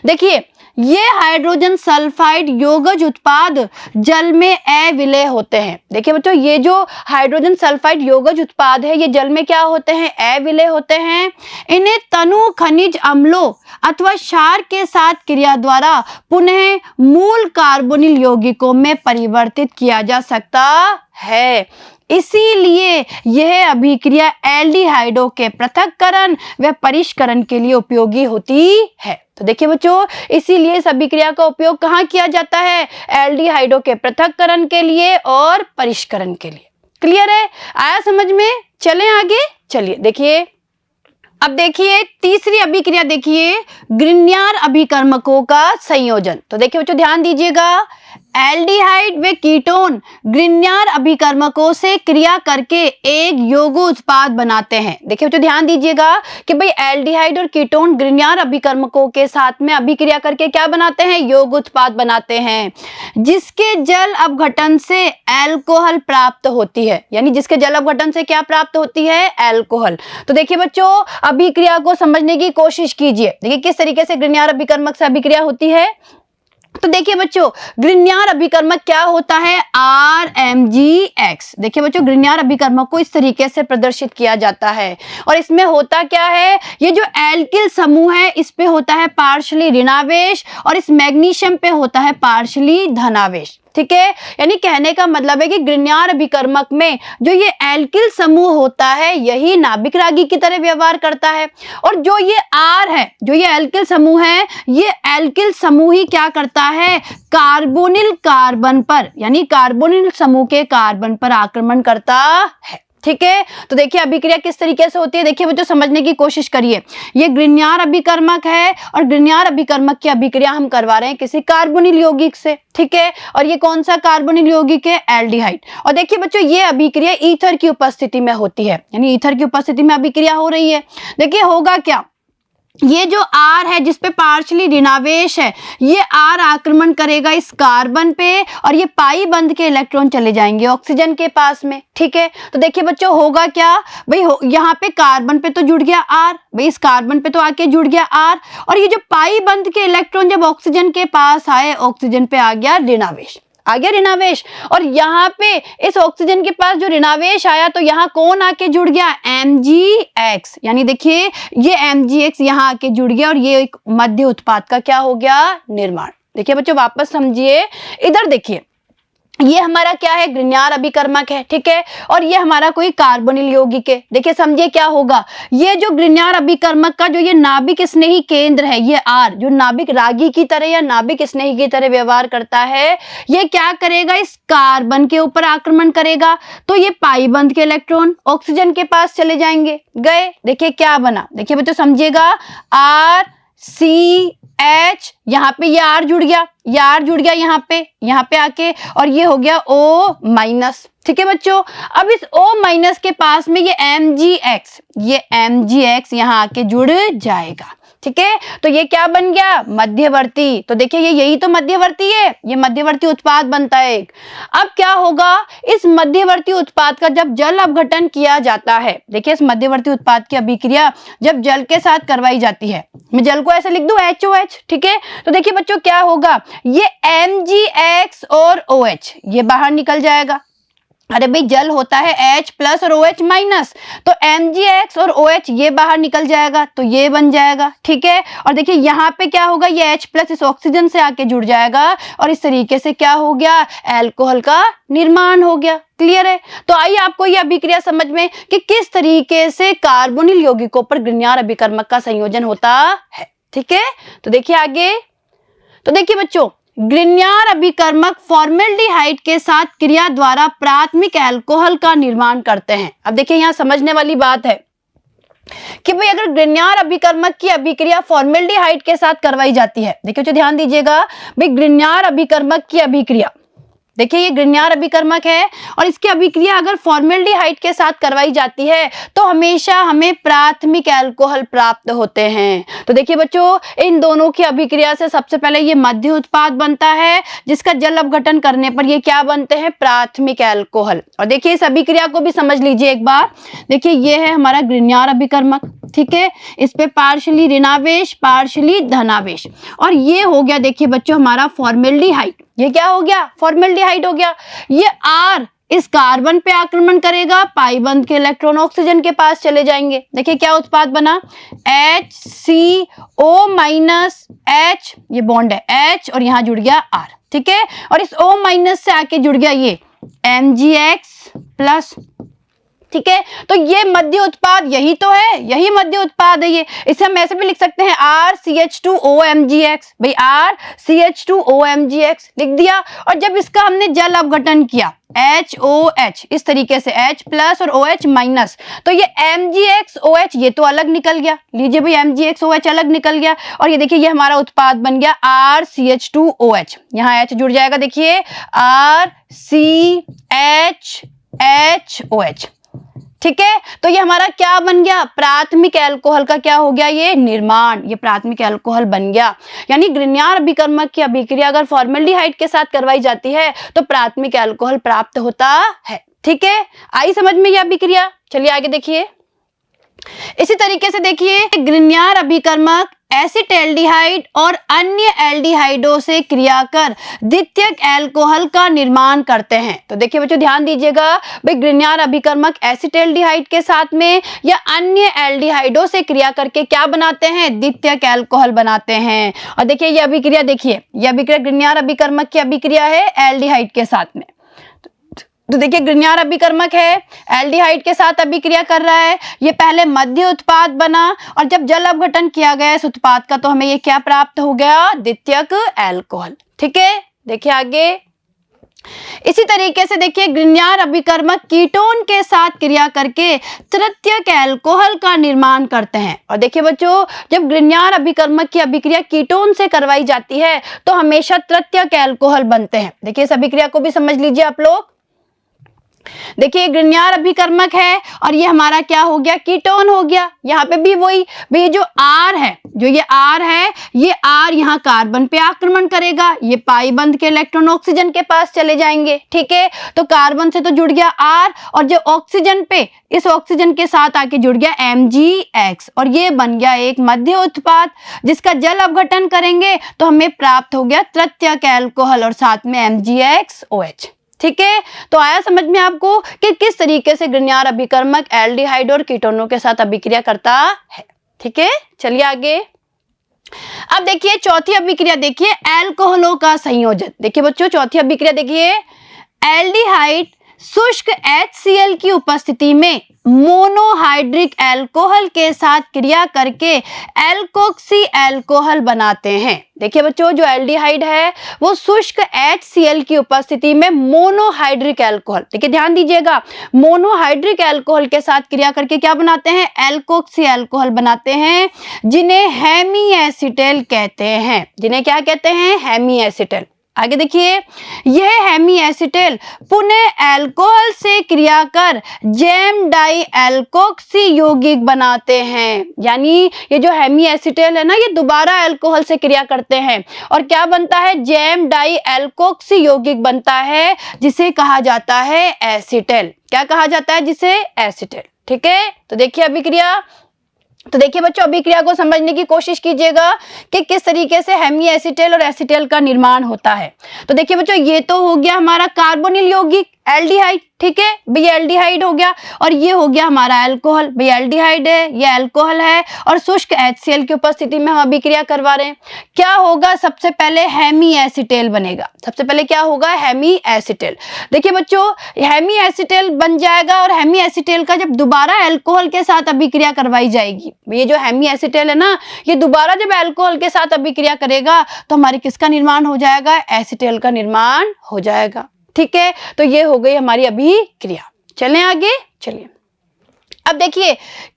देखिए ये हाइड्रोजन सल्फाइड यौगज उत्पाद जल में अविलेय होते हैं। देखिए बच्चों, ये जो हाइड्रोजन सल्फाइड यौगज उत्पाद है ये जल में क्या होते हैं, अविलेय होते हैं। इन्हें तनु खनिज अम्लों अथवा क्षार के साथ क्रिया द्वारा पुनः मूल कार्बोनिल यौगिकों में परिवर्तित किया जा सकता है। इसीलिए यह अभिक्रिया एल्डिहाइडों के पृथक्करण व परिष्करण के लिए उपयोगी होती है। तो देखिए बच्चों, इसीलिए इस अभिक्रिया का उपयोग कहाँ किया जाता है, एल्डिहाइडों के पृथक्करण के लिए और परिष्करण के लिए। क्लियर है, आया समझ में। चलें आगे, चलिए देखिए अब देखिए तीसरी अभिक्रिया, देखिए ग्रिग्नार अभिकर्मकों का संयोजन। तो देखिए बच्चों ध्यान दीजिएगा, एल्डिहाइड व कीटोन ग्रिग्नार अभिकर्मकों से क्रिया करके एक यौगिक उत्पाद बनाते हैं। देखिए बच्चों ध्यान दीजिएगा कि भाई एल्डिहाइड और कीटोन ग्रिग्नार अभिकर्मकों के साथ में अभिक्रिया करके क्या बनाते हैं, यौगिक उत्पाद बनाते हैं, जिसके जल अपघटन से अल्कोहल प्राप्त होती है। यानी जिसके जल अपघटन से क्या प्राप्त होती है, अल्कोहल। तो देखिए बच्चों अभिक्रिया को समझने की कोशिश कीजिए। देखिए किस तरीके से ग्रिग्नार अभिकर्मक से अभिक्रिया होती है। तो देखिए बच्चों ग्रिग्नार अभिकर्मक क्या होता है, RMgX। देखिए बच्चों ग्रिग्नार अभिकर्मक को इस तरीके से प्रदर्शित किया जाता है और इसमें होता क्या है, ये जो एल्किल समूह है इस पे होता है पार्शियली ऋणावेश और इस मैग्नीशियम पे होता है पार्शियली धनावेश। ठीक है, यानी कहने का मतलब है कि ग्रिग्नार अभिकर्मक में जो ये एल्किल समूह होता है यही नाभिक रागी की तरह व्यवहार करता है और जो ये R है, जो ये एल्किल समूह है, ये एल्किल समूह ही क्या करता है, कार्बोनिल कार्बन पर, यानी कार्बोनिल समूह के कार्बन पर आक्रमण करता है। ठीक है, तो देखिए अभिक्रिया किस तरीके से होती है, देखिए बच्चों समझने की कोशिश करिए। ये ग्रिग्नार अभिकर्मक है और ग्रिग्नार अभिकर्मक की अभिक्रिया हम करवा रहे हैं किसी कार्बोनिल यौगिक से। ठीक है, और ये कौन सा कार्बोनिल यौगिक है, एल्डिहाइड। और देखिए बच्चों ये अभिक्रिया ईथर की उपस्थिति में होती है, यानी ईथर की उपस्थिति में अभिक्रिया हो रही है। देखिए होगा क्या, ये जो R है जिसपे पार्शियली ऋणावेश है, ये R आक्रमण करेगा इस कार्बन पे और ये पाई बंध के इलेक्ट्रॉन चले जाएंगे ऑक्सीजन के पास में। ठीक है, तो देखिए बच्चों होगा क्या, भाई यहाँ पे कार्बन पे तो जुड़ गया R, भाई इस कार्बन पे तो आके जुड़ गया R और ये जो पाई बंध के इलेक्ट्रॉन जब ऑक्सीजन के पास आए, ऑक्सीजन पे आ गया ऋणावेश, आ गया ऋणावेश और यहाँ पे इस ऑक्सीजन के पास जो ऋणावेश आया तो यहाँ कौन आके जुड़ गया, MgX। यानी देखिए ये MgX यहाँ आके जुड़ गया और ये एक मध्य उत्पाद का क्या हो गया, निर्माण। देखिए बच्चों वापस समझिए, इधर देखिए ये हमारा क्या है, ग्रिग्नार अभिकर्मक है। ठीक है, और ये हमारा कोई कार्बोनिल यौगिक है। देखिए समझिए क्या होगा, ये जो ग्रिग्नार अभिकर्मक का जो ये नाभिक स्नेही केंद्र है, ये R जो नाभिक रागी की तरह या नाभिक स्नेही की तरह व्यवहार करता है, ये क्या करेगा, इस कार्बन के ऊपर आक्रमण करेगा तो ये पाई बंध के इलेक्ट्रॉन ऑक्सीजन के पास चले जाएंगे, गए। देखिए क्या बना, देखिए बच्चों समझिएगा, RCH, यहाँ पे ये R जुड़ गया, ये R जुड़ गया यहाँ पे आके और ये हो गया O-। ठीक है बच्चों, अब इस O- के पास में ये MgX यहाँ आके जुड़ जाएगा। ठीक है, तो ये क्या बन गया, मध्यवर्ती। तो देखिए ये यही तो मध्यवर्ती है, ये मध्यवर्ती उत्पाद बनता है। अब क्या होगा, इस मध्यवर्ती उत्पाद का जब जल अपघटन किया जाता है, देखिए इस मध्यवर्ती उत्पाद की अभिक्रिया जब जल के साथ करवाई जाती है, मैं जल को ऐसे लिख दूं HOH। ठीक है, तो देखिए बच्चों क्या होगा, ये MgX और OH ये बाहर निकल जाएगा। अरे भाई जल होता है H प्लस और OH माइनस, तो MgX और OH ये बाहर निकल जाएगा तो ये बन जाएगा, ठीक है। और देखिए यहाँ पे क्या होगा, ये H प्लस इस ऑक्सीजन से आके जुड़ जाएगा और इस तरीके से क्या हो गया, अल्कोहल का निर्माण हो गया। क्लियर है। तो आइए आपको यह अभिक्रिया समझ में कि किस तरीके से कार्बोनिल यौगिकों पर ग्रिग्नार अभिकर्मक का संयोजन होता है, ठीक है। तो देखिए आगे, तो देखिए बच्चों, ग्रिग्नार अभिकर्मक फॉर्मेल्डिहाइड के साथ क्रिया द्वारा प्राथमिक अल्कोहल का निर्माण करते हैं। अब देखिए यहाँ समझने वाली बात है कि भाई अगर ग्रिग्नार अभिकर्मक की अभिक्रिया फॉर्मेल्डिहाइड के साथ करवाई जाती है, देखिए ध्यान दीजिएगा भाई, ग्रिग्नार अभिकर्मक की अभिक्रिया, देखिए ये ग्रिग्नार अभिकर्मक है और इसकी अभिक्रिया अगर फॉर्मेल्डिहाइड के साथ करवाई जाती है तो हमेशा हमें प्राथमिक अल्कोहल प्राप्त होते हैं। तो देखिए बच्चों, इन दोनों की अभिक्रिया से सबसे पहले ये मध्य उत्पाद बनता है जिसका जल अपघटन करने पर ये क्या बनते हैं, प्राथमिक अल्कोहल। और देखिए इस अभिक्रिया को भी समझ लीजिए एक बार। देखिए ये है हमारा ग्रिग्नार अभिकर्मक, ठीक है, इस पे पार्शियली ऋणावेश पार्शियली धनावेश, और ये हो गया देखिए बच्चों हमारा फॉर्मेल्डिहाइड। ये क्या हो गया, फॉर्मेल्डिहाइड हो गया। ये R इस कार्बन पे आक्रमण करेगा, पाई बंध के इलेक्ट्रॉन ऑक्सीजन के पास चले जाएंगे। देखिए क्या उत्पाद बना, HCO माइनस H, ये बॉन्ड है H और यहाँ जुड़ गया R, ठीक है। और इस O माइनस से आके जुड़ गया ये MgX प्लस, ठीक है। तो ये मध्य उत्पाद यही तो है, यही मध्य उत्पाद है ये। इसे हम ऐसे भी लिख सकते हैं RCH2OMgX, भाई RCH2OMgX लिख दिया। और जब इसका हमने जल अपघटन किया HOH इस तरीके से, H प्लस और OH माइनस, तो ये MgXOH ये तो अलग निकल गया। लीजिए भाई MgXOH अलग निकल गया और ये देखिए ये हमारा उत्पाद बन गया RCH2OH, यहाँ H जुड़ जाएगा, देखिए RCHHOH, ठीक है। तो ये हमारा क्या बन गया, प्राथमिक अल्कोहल का क्या हो गया, ये निर्माण, ये प्राथमिक अल्कोहल बन गया। यानी ग्रिग्नार अभिकर्मक की अभिक्रिया अगर फॉर्मेल्डिहाइड के साथ करवाई जाती है तो प्राथमिक अल्कोहल प्राप्त होता है, ठीक है। आई समझ में ये अभिक्रिया। चलिए आगे देखिए, इसी तरीके से देखिए ग्रिग्नार अभिकर्मक एसिटाल्डिहाइड और अन्य एल्डिहाइडों से क्रिया कर द्वितीयक अल्कोहल का निर्माण करते हैं। तो देखिए बच्चों ध्यान दीजिएगा, भाई ग्रिग्नार अभिकर्मक एसिटाल्डिहाइड के साथ में या अन्य एल्डिहाइडों से क्रिया करके क्या बनाते हैं, द्वितीयक अल्कोहल बनाते हैं। और देखिए ये अभिक्रिया, देखिए ये अभिक्रिया ग्रिग्नार अभिकर्मक की अभिक्रिया है एल्डिहाइड के साथ में। तो देखिए ग्रिग्नार अभिकर्मक है, एल्डिहाइड के साथ अभिक्रिया कर रहा है, ये पहले मध्य उत्पाद बना और जब जल अपघटन किया गया इस उत्पाद का तो हमें ये क्या प्राप्त हो गया, द्वितीयक अल्कोहल, ठीक है। देखिए आगे, इसी तरीके से देखिए ग्रिग्नार अभिकर्मक कीटोन के साथ क्रिया करके तृतीयक अल्कोहल का निर्माण करते हैं। और देखिए बच्चों, जब ग्रिग्नार अभिकर्मक की अभिक्रिया कीटोन से करवाई जाती है तो हमेशा तृतीयक अल्कोहल बनते हैं। देखिए इस अभिक्रिया को भी समझ लीजिए आप लोग। देखिए ग्रिग्नार अभिकर्मक है और ये हमारा क्या हो गया, कीटोन हो गया। यहाँ पे भी वही, भाई जो R है, जो ये R है, ये R यहाँ कार्बन पे आक्रमण करेगा, ये पाई बंध के इलेक्ट्रॉन ऑक्सीजन के पास चले जाएंगे, ठीक है। तो कार्बन से तो जुड़ गया R और जो ऑक्सीजन पे, इस ऑक्सीजन के साथ आके जुड़ गया MgX और ये बन गया एक मध्य उत्पाद जिसका जल अपघटन करेंगे तो हमें प्राप्त हो गया तृतीयक अल्कोहल और साथ में MgXOH, ठीक है। तो आया समझ में आपको कि किस तरीके से ग्रिग्नार अभिकर्मक एल्डिहाइड और कीटोनों के साथ अभिक्रिया करता है, ठीक है। चलिए आगे, अब देखिए चौथी अभिक्रिया, देखिए अल्कोहलों का संयोजन। देखिए बच्चों चौथी अभिक्रिया देखिए, एल्डिहाइड शुष्क HCl की उपस्थिति में मोनोहाइड्रिक अल्कोहल के साथ क्रिया करके एल्कोक्सी अल्कोहल बनाते हैं। देखिए बच्चों, जो एल्डिहाइड है वो शुष्क HCl की उपस्थिति में मोनोहाइड्रिक अल्कोहल, देखिए ध्यान दीजिएगा, मोनोहाइड्रिक अल्कोहल के साथ क्रिया करके क्या बनाते हैं, एल्कोक्सी अल्कोहल बनाते हैं, जिन्हें हेमीएसिटेल कहते हैं। जिन्हें क्या कहते हैं, हेमीएसिटेल। आगे देखिए, यह हेमीएसिटेल पुनः अल्कोहल से क्रिया कर जैम डाई अल्कोक्सी यौगिक बनाते हैं। यानी ये जो हेमीएसिटेल है ना, ये दोबारा अल्कोहल से क्रिया करते हैं और क्या बनता है, जैम डाई अल्कोक्सी यौगिक बनता है जिसे कहा जाता है एसिटेल। क्या कहा जाता है, जिसे एसिटेल, ठीक है। तो देखिए अभिक्रिया, तो देखिए बच्चों अभिक्रिया को समझने की कोशिश कीजिएगा कि किस तरीके से हेमीएसिटेल और एसिटेल का निर्माण होता है। तो देखिए बच्चों, ये तो हो गया हमारा कार्बोनिल यौगिक एल्डिहाइड, ठीक है भैया, एल्डिहाइड हो गया और ये हो गया हमारा अल्कोहल। भैया एल्डिहाइड है, ये अल्कोहल है और शुष्क HCl की उपस्थिति में हम अभिक्रिया करवा रहे हैं। क्या होगा, सबसे पहले हेमी एसिटेल बनेगा। सबसे पहले क्या होगा, हेमी एसिटेल। देखिए बच्चों, हेमी एसिटेल बन जाएगा और हेमी एसिटेल का जब दोबारा अल्कोहल के साथ अभिक्रिया करवाई जाएगी, ये जो हेमी एसिटेल है ना, ये दोबारा जब अल्कोहल के साथ अभिक्रिया करेगा तो हमारे किसका निर्माण हो जाएगा, एसिटेल का निर्माण हो जाएगा। ठीक है, तो ये हो गई हमारी अभिक्रिया। चलें आगे, चलिए अब देखिए,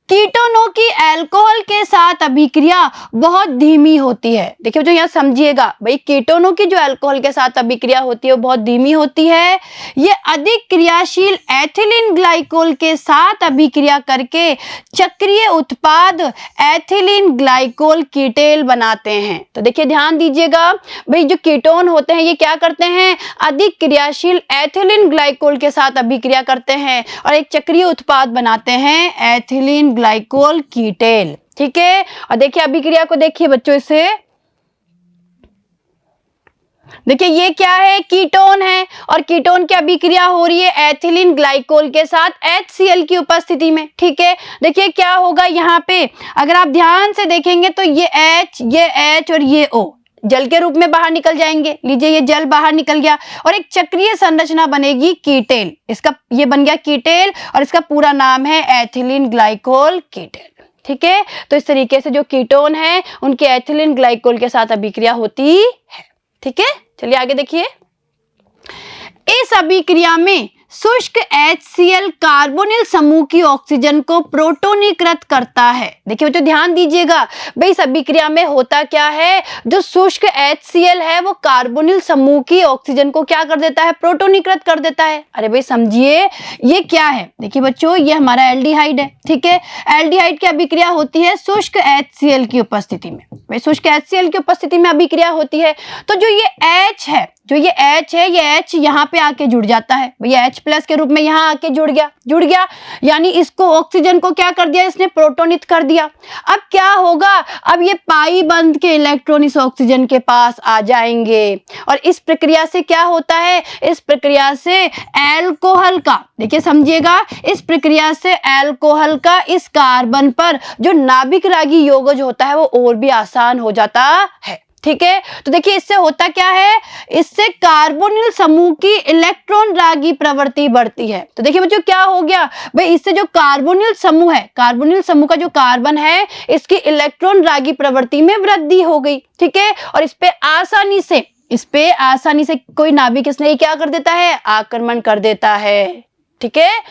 कीटोनों की अल्कोहल के साथ अभिक्रिया बहुत धीमी होती है। देखिए जो यहाँ समझिएगा भाई, कीटोनों की जो अल्कोहल के साथ अभिक्रिया होती है वो बहुत धीमी होती है। ये अधिक क्रियाशील एथिलीन ग्लाइकोल के साथ अभिक्रिया करके चक्रीय उत्पाद एथिलीन ग्लाइकोल कीटेल बनाते हैं। तो देखिए ध्यान दीजिएगा भाई, जो कीटोन होते हैं ये क्या करते हैं, अधिक क्रियाशील एथिलीन ग्लाइकोल के साथ अभिक्रिया करते हैं और एक चक्रीय उत्पाद बनाते हैं एथिलीन ग्लाइकोल कीटेल। ठीक है, और देखिए अभिक्रिया को देखिए बच्चों, इसे देखिए ये क्या है, कीटोन है और कीटोन की अभिक्रिया हो रही है एथिलीन ग्लाइकोल के साथ HCl की उपस्थिति में। ठीक है, देखिए क्या होगा यहाँ पे, अगर आप ध्यान से देखेंगे तो ये H और ये O जल के रूप में बाहर निकल जाएंगे। लीजिए ये जल बाहर निकल गया और एक चक्रीय संरचना बनेगी कीटेल। इसका ये बन गया कीटेल और इसका पूरा नाम है एथिलीन ग्लाइकोल कीटेल। ठीक है, तो इस तरीके से जो कीटोन है उनके एथिलीन ग्लाइकोल के साथ अभिक्रिया होती है। ठीक है, चलिए आगे देखिए, इस अभिक्रिया में शुष्क HCl कार्बोनिल समूह की ऑक्सीजन को प्रोटोनीकृत करता है। देखिए बच्चों ध्यान दीजिएगा भाई, इस अभिक्रिया में होता क्या है, जो शुष्क HCl है वो कार्बोनिल समूह की ऑक्सीजन को क्या कर देता है, प्रोटोनीकृत कर देता है। अरे भाई समझिए ये क्या है, देखिए बच्चों ये हमारा एल्डिहाइड है। ठीक है, एल्डिहाइड की अभिक्रिया होती है शुष्क HCl की उपस्थिति में। भाई शुष्क HCl की उपस्थिति में अभिक्रिया होती है, तो जो ये H है, जो ये H है, ये H यहाँ पे आके जुड़ जाता है। भैया H+ के रूप में यहाँ आके जुड़ गया, यानी इसको ऑक्सीजन को क्या कर दिया, इसने प्रोटोनित कर दिया। अब क्या होगा, अब ये पाई बंध के इलेक्ट्रॉन इस ऑक्सीजन के पास आ जाएंगे और इस प्रक्रिया से क्या होता है, इस प्रक्रिया से अल्कोहल का, देखिए समझिएगा, इस प्रक्रिया से अल्कोहल का इस कार्बन पर जो नाभिक रागी यौगिक होता है वो और भी आसान हो जाता है। ठीक है, तो देखिए इससे होता क्या है, इससे कार्बोनिल समूह की इलेक्ट्रॉन रागी प्रवृत्ति बढ़ती है। तो देखिए बच्चों क्या हो गया भाई, इससे जो कार्बोनिल समूह है, कार्बोनिल समूह का जो कार्बन है, इसकी इलेक्ट्रॉन रागी प्रवृत्ति में वृद्धि हो गई। ठीक है, और इस पे आसानी से कोई नाभिक इसने क्या कर देता है, आक्रमण कर देता है। ठीक है,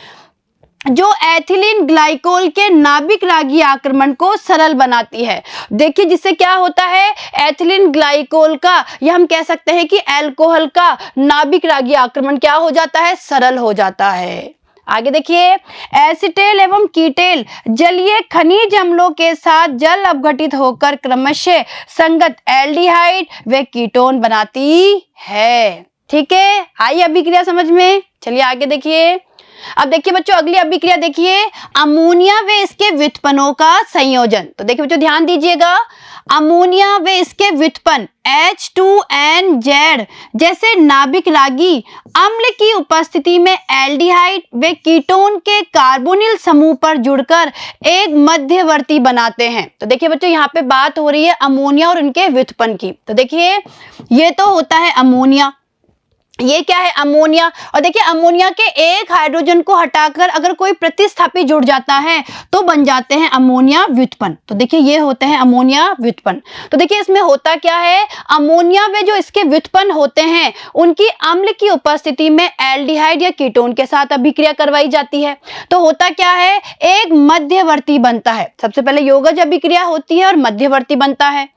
जो एथिलीन ग्लाइकोल के नाभिक रागी आक्रमण को सरल बनाती है। देखिए जिससे क्या होता है, एथिलीन ग्लाइकोल का, या हम कह सकते हैं कि अल्कोहल का नाभिक रागी आक्रमण क्या हो जाता है, सरल हो जाता है। आगे देखिए, एसिटेल एवं कीटेल जलीय खनिज अम्लों के साथ जल अपघटित होकर क्रमशः संगत एल्डिहाइड व कीटोन बनाती है। ठीक है, आई अभिक्रिया समझ में। चलिए आगे देखिए, अब देखिए बच्चों अगली अभिक्रिया देखिए, अमोनिया व इसके व्युत्पन्नों का संयोजन। तो देखिए बच्चों ध्यान दीजिएगा, अमोनिया व इसके व्युत्पन्न H2NZ जैसे नाभिक रागी अम्ल की उपस्थिति में एल्डिहाइड व कीटोन के कार्बोनिल समूह पर जुड़कर एक मध्यवर्ती बनाते हैं। तो देखिए बच्चों यहाँ पे बात हो रही है अमोनिया और उनके व्युत्पन्न की। तो देखिए ये तो होता है अमोनिया, ये क्या है, अमोनिया। और देखिए अमोनिया के एक हाइड्रोजन को हटाकर अगर कोई प्रतिस्थापी जुड़ जाता है तो बन जाते हैं अमोनिया व्युत्पन्न। तो देखिए ये होते हैं अमोनिया व्युत्पन्न। तो देखिए इसमें होता क्या है, अमोनिया वे जो इसके व्युत्पन्न होते हैं उनकी अम्ल की उपस्थिति में एल्डिहाइड या कीटोन के साथ अभिक्रिया करवाई जाती है। तो होता क्या है, एक मध्यवर्ती बनता है। सबसे पहले यौगिक अभिक्रिया होती है और मध्यवर्ती बनता है,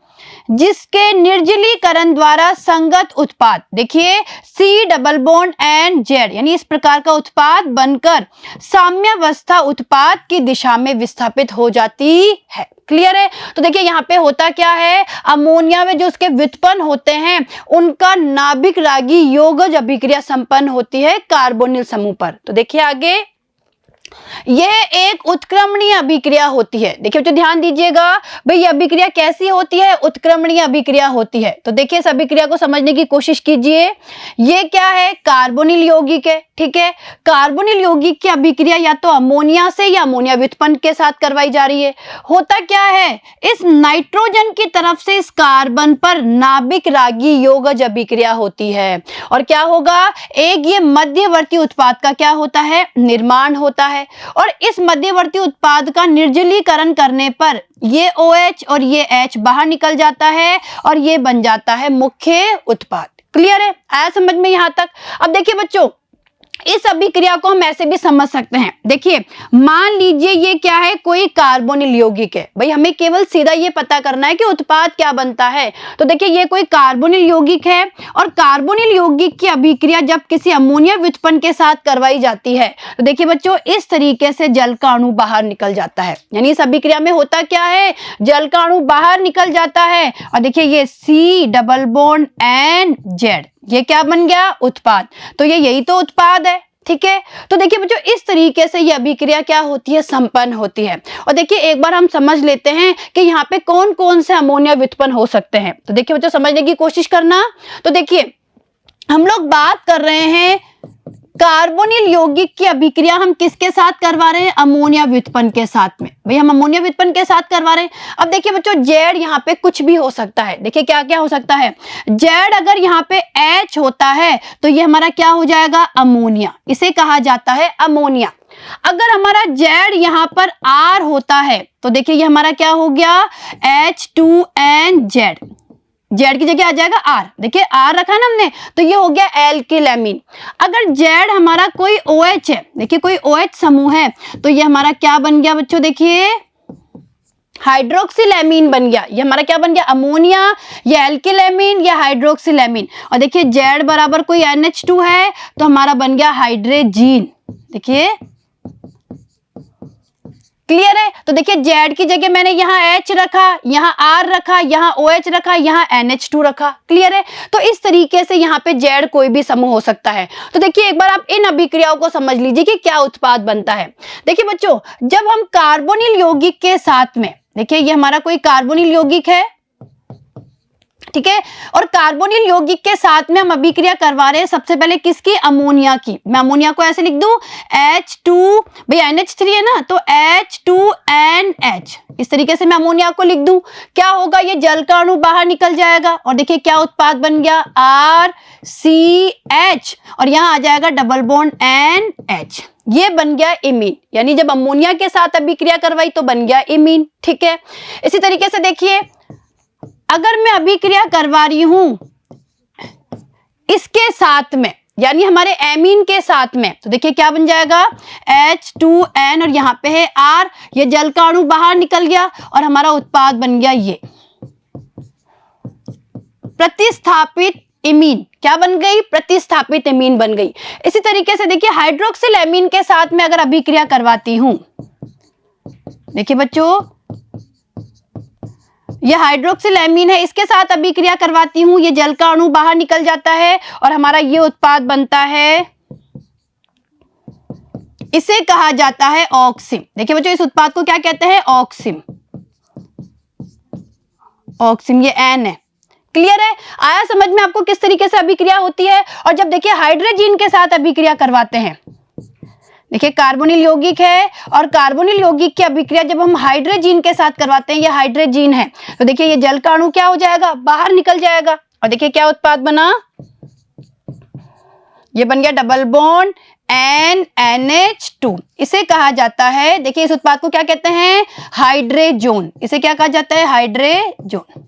जिसके निर्जलीकरण द्वारा संगत उत्पाद, देखिए C+N Z यानी इस प्रकार का उत्पाद बनकर साम्यावस्था उत्पाद की दिशा में विस्थापित हो जाती है। क्लियर है। तो देखिए यहाँ पे होता क्या है, अमोनिया में जो उसके व्युत्पन्न होते हैं उनका नाभिक रागी यौगिक अभिक्रिया संपन्न होती है कार्बोनिल समूह पर। तो देखिए आगे, यह एक उत्क्रमणीय अभिक्रिया होती है। देखिए तो ध्यान दीजिएगा भाई, ये अभिक्रिया कैसी होती है, उत्क्रमणीय अभिक्रिया होती है। तो देखिए इस अभिक्रिया को समझने की कोशिश कीजिए। ये क्या है, कार्बोनिल यौगिक है, ठीक है। कार्बोनिल यौगिक की अभिक्रिया या तो अमोनिया से या अमोनिया व्युत्पन्न के साथ करवाई जा रही है। होता क्या है, इस नाइट्रोजन की तरफ से इस कार्बन पर नाभिक रागी यौगज अभिक्रिया होती है और क्या होगा, एक ये मध्यवर्ती उत्पाद का क्या होता है, निर्माण होता है और इस मध्यवर्ती उत्पाद का निर्जलीकरण करने पर ये OH और ये H बाहर निकल जाता है और ये बन जाता है मुख्य उत्पाद। क्लियर है, आया समझ में यहां तक। अब देखिए बच्चों, इस अभिक्रिया को हम ऐसे भी समझ सकते हैं। देखिए मान लीजिए ये क्या है, कोई कार्बोनिल यौगिक है। भाई हमें केवल सीधा ये पता करना है कि उत्पाद क्या बनता है। तो देखिए ये कोई कार्बोनिल यौगिक है और कार्बोनिल यौगिक की अभिक्रिया जब किसी अमोनिया व्युत्पन्न के साथ करवाई जाती है तो देखिए बच्चों इस तरीके से जल का अणु बाहर निकल जाता है। यानी इस अभिक्रिया में होता क्या है, जल का अणु बाहर निकल जाता है और देखिए ये C डबल बॉन्ड NZ, ये क्या बन गया, उत्पाद। तो ये यही तो उत्पाद है, ठीक है। तो देखिए बच्चों इस तरीके से ये अभिक्रिया क्या होती है, संपन्न होती है। और देखिए एक बार हम समझ लेते हैं कि यहाँ पे कौन कौन से अमोनिया व्युत्पन्न हो सकते हैं। तो देखिए बच्चों समझने की कोशिश करना। तो देखिए हम लोग बात कर रहे हैं कार्बोनिल यौगिक की अभिक्रिया हम किसके साथ करवा रहे हैं, अमोनिया व्युत्पन्न के साथ में। भाई हम अमोनिया व्युत्पन्न के साथ करवा रहे हैं। अब देखिए बच्चों Z यहाँ पे कुछ भी हो सकता है। देखिए क्या क्या हो सकता है, Z अगर यहाँ पे H होता है तो ये हमारा क्या हो जाएगा, अमोनिया, इसे कहा जाता है अमोनिया। अगर हमारा Z यहाँ पर R होता है तो देखिए ये हमारा क्या हो गया, H2NZ, Z की जगह आ जाएगा R। देखिए R रखा ना हमने तो ये हो गया एल्किल-एमीन। अगर Z हमारा कोई OH है, देखिए कोई OH समूह है तो ये हमारा क्या बन गया बच्चों, देखिए हाइड्रोक्सिल-एमीन बन गया। ये हमारा क्या बन गया, अमोनिया, ये एल्किल-एमीन, या हाइड्रोक्सिल-एमीन। और देखिए Z बराबर कोई NH2 है तो हमारा बन गया हाइड्रोजीन। देखिए क्लियर है। तो देखिए Z की जगह मैंने यहाँ H रखा, यहाँ R रखा, यहाँ OH रखा, यहाँ NH2 रखा। क्लियर है। तो इस तरीके से यहाँ पे Z कोई भी समूह हो सकता है। तो देखिए एक बार आप इन अभिक्रियाओं को समझ लीजिए कि क्या उत्पाद बनता है। देखिए बच्चों जब हम कार्बोनिल यौगिक के साथ में, देखिए ये हमारा कोई कार्बोनिल यौगिक है, ठीक है, और कार्बोनिल यौगिक के साथ में हम अभिक्रिया करवा रहे हैं सबसे पहले किसकी, अमोनिया की। मैं अमोनिया को ऐसे लिख दूं H2, भाई NH3 है ना तो H2NH, इस तरीके से मैं अमोनिया को लिख दूं। क्या होगा, ये जल का अणु बाहर निकल जाएगा और देखिए क्या उत्पाद बन गया, RCH, और यहाँ आ जाएगा डबल बॉन्ड NH, ये बन गया इमीन। यानी जब अमोनिया के साथ अभिक्रिया करवाई तो बन गया इमीन। ठीक है, इसी तरीके से देखिए अगर मैं अभिक्रिया करवा रही हूं इसके साथ में, यानी हमारे एमीन के साथ में, तो देखिए क्या बन जाएगा, H2N और यहाँ पे है R, ये जल का अणु बाहर निकल गया और हमारा उत्पाद बन गया ये प्रतिस्थापित इमीन। क्या बन गई, प्रतिस्थापित इमीन बन गई। इसी तरीके से देखिए हाइड्रोक्सिल एमीन के साथ में अगर अभिक्रिया करवाती हूं, देखिए बच्चों ये हाइड्रोक्सिल एमीन है, इसके साथ अभिक्रिया करवाती हूं, ये जल का अणु बाहर निकल जाता है और हमारा ये उत्पाद बनता है, इसे कहा जाता है ऑक्सिम। देखिए बच्चों इस उत्पाद को क्या कहते हैं, ऑक्सिम। ऑक्सिम ये N है। क्लियर है, आया समझ में आपको किस तरीके से अभिक्रिया होती है। और जब देखिए हाइड्रोजीन के साथ अभिक्रिया करवाते हैं, देखिए कार्बोनिल यौगिक है और कार्बोनिल यौगिक की अभिक्रिया जब हम हाइड्रोजीन के साथ करवाते हैं, ये हाइड्रोजीन है तो देखिए ये जल का अणु क्या हो जाएगा, बाहर निकल जाएगा और देखिए क्या उत्पाद बना, ये बन गया डबल बॉन्ड NH2, इसे कहा जाता है, देखिए इस उत्पाद को क्या कहते हैं, हाइड्रेजोन। इसे क्या कहा जाता है, हाइड्रेजोन।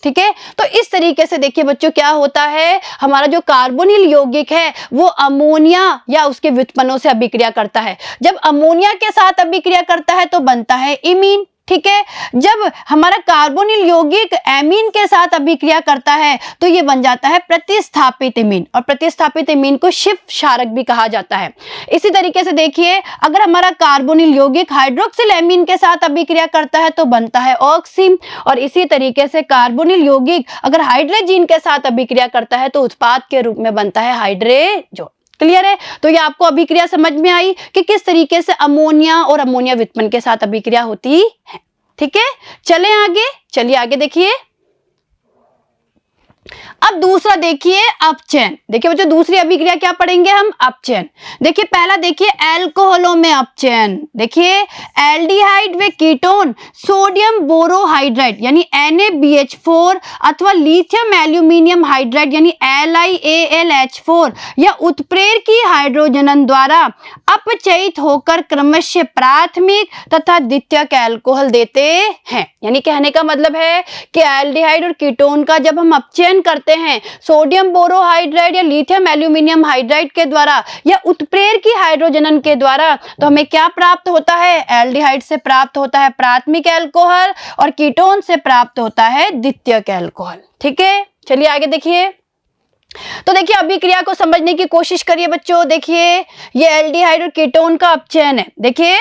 ठीक है, तो इस तरीके से देखिए बच्चों क्या होता है, हमारा जो कार्बोनिल यौगिक है वो अमोनिया या उसके व्युत्पन्नों से अभिक्रिया करता है। जब अमोनिया के साथ अभिक्रिया करता है तो बनता है इमीन। ठीक है, जब हमारा कार्बोनिल यौगिक एमीन के साथ अभिक्रिया करता है तो ये बन जाता है प्रतिस्थापित इमीन, और प्रतिस्थापित इमीन को शिफ्ट क्षारक भी कहा जाता है। इसी तरीके से देखिए अगर हमारा कार्बोनिल यौगिक हाइड्रोक्सिल एमीन के साथ अभिक्रिया करता है तो बनता है ऑक्सिम, और इसी तरीके से कार्बोनिल यौगिक अगर हाइड्रोजीन के साथ अभिक्रिया करता है तो उत्पाद के रूप में बनता है हाइड्रेजोन। क्लियर है, तो ये आपको अभिक्रिया समझ में आई कि किस तरीके से अमोनिया और अमोनिया व्युत्पन्न के साथ अभिक्रिया होती है। ठीक है, चलें आगे, चलिए आगे देखिए। अब दूसरा देखिए अपचयन। देखिए बच्चों दूसरी अभिक्रिया क्या पढ़ेंगे हम, अपचयन। देखिए पहला देखिए अल्कोहलों में अपचयन। देखिए एल्डिहाइड व कीटोन सोडियम बोरोहाइड्राइड यानी NaBH4 अथवा लिथियम एल्यूमिनियम हाइड्राइड यानी LiAlH4 या उत्प्रेरक की हाइड्रोजनन द्वारा अपचयित होकर क्रमशः प्राथमिक तथा द्वितीयक अल्कोहल देते हैं। यानी कहने का मतलब है कि एल्डिहाइड और कीटोन का जब हम अपचयन करते हैं सोडियम बोरोहाइड्राइड या लिथियम एल्यूमिनियम हाइड्राइड के द्वारा या उत्प्रेरक की हाइड्रोजनन के द्वारा, तो हमें क्या प्राप्त होता है, एल्डिहाइड से प्राप्त होता है प्राथमिक अल्कोहल और कीटोन से प्राप्त होता है द्वितीयक अल्कोहल। ठीक है, चलिए आगे देखिए। तो देखिए अभिक्रिया को समझने की कोशिश करिए बच्चों। देखिए ये एल्डिहाइड और कीटोन का अपचयन है। देखिए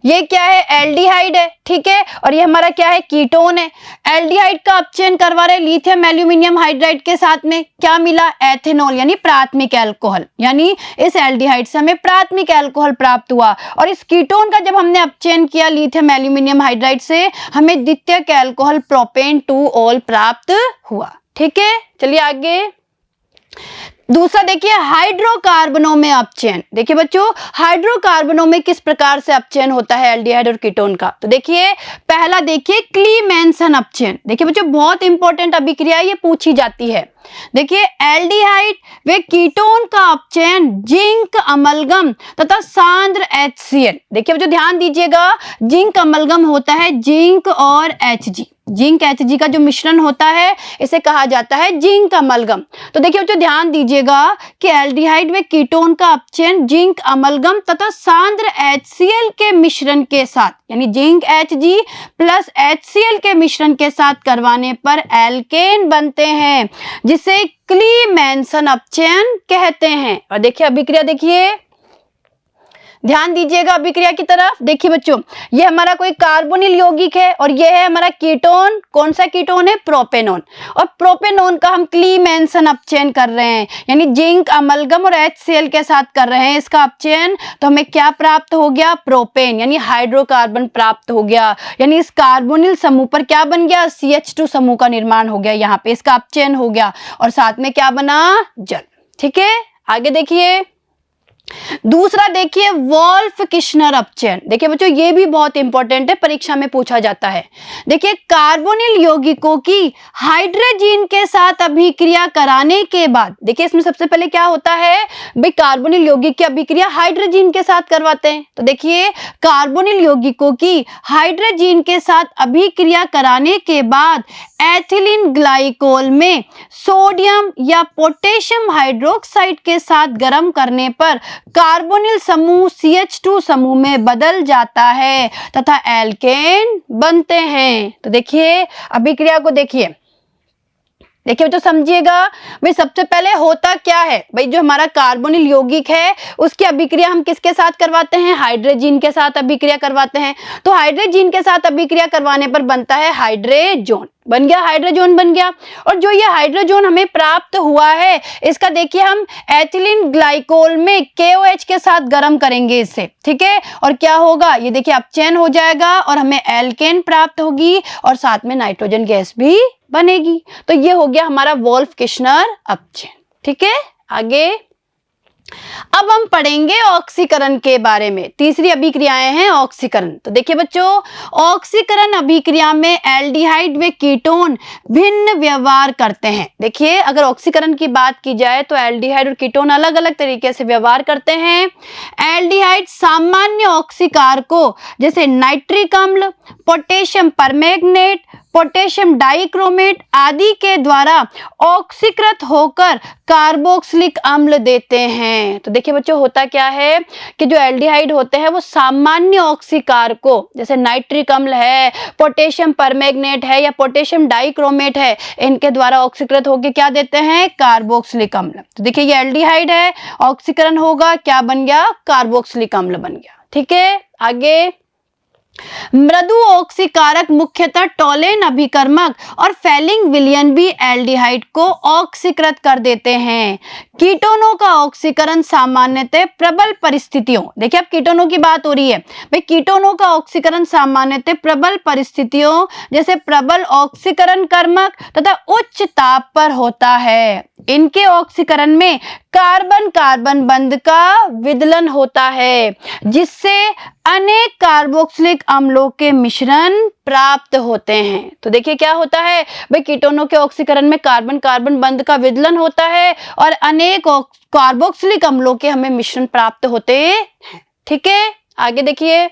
ये क्या है, एल्डिहाइड है, ठीक है, और ये हमारा क्या है, कीटोन है। एल्डिहाइड का अपचयन करवा रहे लिथियम एल्यूमिनियम हाइड्राइड के साथ में, क्या मिला, एथेनॉल यानी प्राथमिक अल्कोहल। यानी इस एल्डिहाइड से हमें प्राथमिक अल्कोहल प्राप्त हुआ और इस कीटोन का जब हमने अपचयन किया लिथियम एल्यूमिनियम हाइड्राइड से हमें द्वितीयक अल्कोहल प्रोपेन 2-ऑल प्राप्त हुआ। ठीक है, चलिए आगे। दूसरा देखिए हाइड्रोकार्बनों में अपचयन। देखिए बच्चों हाइड्रोकार्बनों में किस प्रकार से अपचयन होता है एल्डिहाइड और कीटोन का, तो देखिए पहला देखिए क्लीमेंसन अपचयन। देखिए बच्चों बहुत इंपॉर्टेंट अभिक्रिया ये पूछी जाती है। देखिए एल्डिहाइड व कीटोन का अपचयन जिंक अमलगम तथा सांद्र HCl। देखिए बच्चों ध्यान दीजिएगा, जिंक अमलगम होता है जिंक और Hg। जिंक Hg का जो मिश्रण होता है इसे कहा जाता है जिंक अमलगम। तो देखिए बच्चों ध्यान दीजिएगा कि एल्डिहाइड व कीटोन का अपचयन जिंक अमलगम तथा सांद्र HCl के मिश्रण के साथ यानी जिंक Hg प्लस HCl के मिश्रण के साथ करवाने पर एल्केन बनते हैं जिसे क्लीमेंसन अपचयन कहते हैं। और देखिए अभिक्रिया, देखिए ध्यान दीजिएगा अभिक्रिया की तरफ। देखिए बच्चों ये हमारा कोई कार्बोनिल यौगिक है और ये है हमारा कीटोन। कौन सा कीटोन है, प्रोपेनॉन, और प्रोपेनॉन का हम क्लीमेंसन अपचयन कर रहे हैं यानी जिंक अमलगम और HCl के साथ कर रहे हैं इसका अपचयन। तो हमें क्या प्राप्त हो गया, प्रोपेन यानी हाइड्रोकार्बन प्राप्त हो गया। यानी इस कार्बोनिल समूह पर क्या बन गया, CH2 समूह का निर्माण हो गया, यहाँ पे इसका अपचयन हो गया और साथ में क्या बना, जल। ठीक है, आगे देखिए। दूसरा देखिए वोल्फ किश्नर अपचयन। देखिए बच्चों ये भी बहुत इंपॉर्टेंट है, परीक्षा में पूछा जाता है। देखिए कार्बोनिल यौगिकों की हाइड्रोजन के साथ अभिक्रिया कराने के बाद, देखिए इसमें सबसे पहले क्या होता है भाई, कार्बोनिल यौगिक की अभिक्रिया हाइड्रोजन के साथ करवाते हैं। तो देखिए कार्बोनिल यौगिकों की हाइड्रोजन के साथ अभिक्रिया कराने के बाद एथिलीन ग्लाइकोल में सोडियम या पोटेशियम हाइड्रोक्साइड के साथ गर्म करने पर कार्बोनिल समूह CH2 समूह में बदल जाता है तथा एल्केन बनते हैं। तो देखिए अभिक्रिया को देखिए, देखिए तो समझिएगा भाई सबसे पहले होता क्या है भाई, जो हमारा कार्बोनिल यौगिक है उसकी अभिक्रिया हम किसके साथ करवाते हैं, हाइड्रोजन के साथ अभिक्रिया करवाते हैं। तो हाइड्रोजन के साथ अभिक्रिया करवाने पर बनता है हाइड्रोजन, बन गया, हाइड्रोजन बन गया। और जो ये हाइड्रोजन हमें प्राप्त हुआ है इसका देखिए हम एथिलीन ग्लाइकोल में KOH के साथ गर्म करेंगे इसे, ठीक है, और क्या होगा, ये देखिए अपचयन हो जाएगा और हमें एल्केन प्राप्त होगी और साथ में नाइट्रोजन गैस भी बनेगी। तो ये हो गया हमारा वोल्फ किश्नर अपचयन। ठीक है, आगे अब हम पढ़ेंगे ऑक्सीकरण के बारे में। तीसरी अभिक्रियाएं हैं ऑक्सीकरण। तो देखिए बच्चों ऑक्सीकरण अभिक्रिया में एल्डिहाइड व कीटोन भिन्न व्यवहार करते हैं। देखिए अगर ऑक्सीकरण की बात की जाए तो एल्डिहाइड और कीटोन अलग अलग तरीके से व्यवहार करते हैं। एल्डिहाइड सामान्य ऑक्सीकारकों जैसे नाइट्रिक अम्ल, पोटेशियम परमैंगनेट, पोटेशियम डाइक्रोमेट आदि के द्वारा ऑक्सीकृत होकर कार्बोक्सिलिक अम्ल देते हैं। तो देखिए बच्चों होता क्या है कि जो एल्डिहाइड होते हैं वो सामान्य ऑक्सीकारकों जैसे नाइट्रिक अम्ल है, पोटेशियम परमैंगनेट है या पोटेशियम डाइक्रोमेट है, इनके द्वारा ऑक्सीकृत होकर क्या देते हैं, कार्बोक्सिलिक अम्ल। तो देखिए ये एल्डिहाइड है, ऑक्सीकरण होगा क्या बन गया, कार्बोक्सिलिक अम्ल बन गया। ठीक है, आगे मृदु ऑक्सीकारक मुख्यतः टोलेन अभिकर्मक और फेलिंग विलयन भी एल्डिहाइड को ऑक्सीकृत कर देते हैं। कीटोनों का ऑक्सीकरण सामान्यतः प्रबल परिस्थितियों, देखिए अब कीटोनों की बात हो रही है भाई, कीटोनों का ऑक्सीकरण सामान्यतः प्रबल परिस्थितियों जैसे प्रबल ऑक्सीकरण कर्मक तथा उच्च ताप पर होता है। इनके ऑक्सीकरण में कार्बन कार्बन बंध का विदलन होता है, जिससे अनेक कार्बोक्सिलिक अम्लों के मिश्रण प्राप्त होते हैं। तो देखिए क्या होता है भाई, कीटोनों के ऑक्सीकरण में कार्बन कार्बन बंध का विदलन होता है और अनेक कार्बोक्सिलिक अम्लों के हमें मिश्रण प्राप्त होते हैं। ठीक है, आगे देखिए,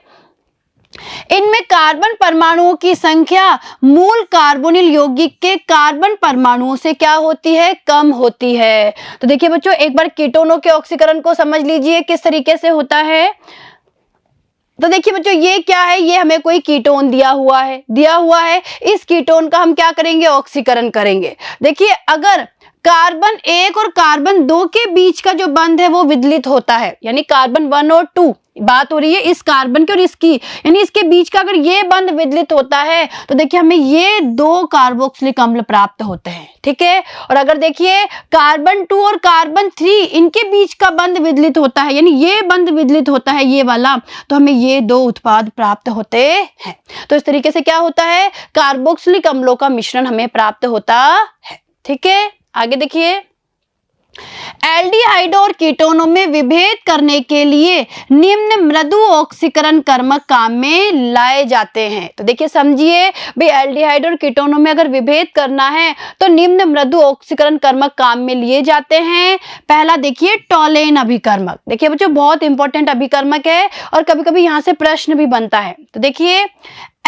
इनमें कार्बन परमाणुओं की संख्या मूल कार्बोनिल यौगिक के कार्बन परमाणुओं से क्या होती है, कम होती है। तो देखिए बच्चों, एक बार कीटोनों के ऑक्सीकरण को समझ लीजिए किस तरीके से होता है। तो देखिए बच्चों, ये क्या है, ये हमें कोई कीटोन दिया हुआ है। इस कीटोन का हम क्या करेंगे, ऑक्सीकरण करेंगे। देखिए अगर कार्बन 1 और कार्बन 2 के बीच का जो बंध है वो विदलित होता है, यानी कार्बन 1 और 2, बात हो रही है इस कार्बन की और इसकी, यानी इसके बीच का अगर ये बंध विदलित होता है तो देखिए हमें ये 2 कार्बोक्सिलिक अम्ल प्राप्त होते हैं। ठीक है, और अगर देखिए कार्बन 2 और कार्बन 3 इनके बीच का बंध विदलित होता है, यानी ये बंध विदलित होता है ये वाला, तो हमें ये 2 उत्पाद प्राप्त होते हैं। तो इस तरीके से क्या होता है, कार्बोक्सिलिक अम्लों का मिश्रण हमें प्राप्त होता है। ठीक है, आगे देखिए, एल्डिहाइड और कीटोनों में विभेद करने के लिए निम्न मृदु ऑक्सीकरण कर्मक काम में लाए जाते हैं। तो देखिए समझिए भाई, एल्डिहाइड और कीटोनों में अगर विभेद करना है तो निम्न मृदु ऑक्सीकरण कर्मक काम में लिए जाते हैं। पहला देखिए टोलेन अभिकर्मक, देखिए बच्चों बहुत इंपॉर्टेंट अभिकर्मक है और कभी कभी यहां से प्रश्न भी बनता है। तो देखिए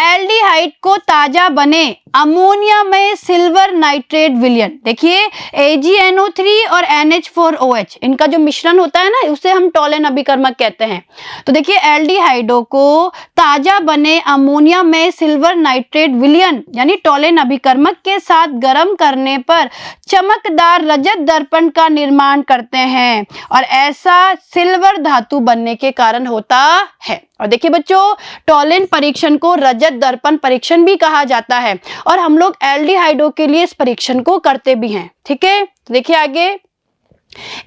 एल्डिहाइड को ताजा बने अमोनिया में सिल्वर नाइट्रेट विलयन, देखिए AgNO3 और NH4OH इनका जो मिश्रण होता है ना, उसे हम टोलेन अभिकर्मक कहते हैं। तो देखिए एल्डिहाइडों को ताजा बने अमोनिया में सिल्वर नाइट्रेट विलयन यानी टोलेन अभिकर्मक के साथ गर्म करने पर चमकदार रजत दर्पण का निर्माण करते हैं और ऐसा सिल्वर धातु बनने के कारण होता है। और देखिए बच्चों, टोलेन परीक्षण को रजत दर्पण परीक्षण भी कहा जाता है और हम लोग एल्डिहाइडों के लिए इस परीक्षण को करते भी हैं। ठीक है, तो देखिए आगे,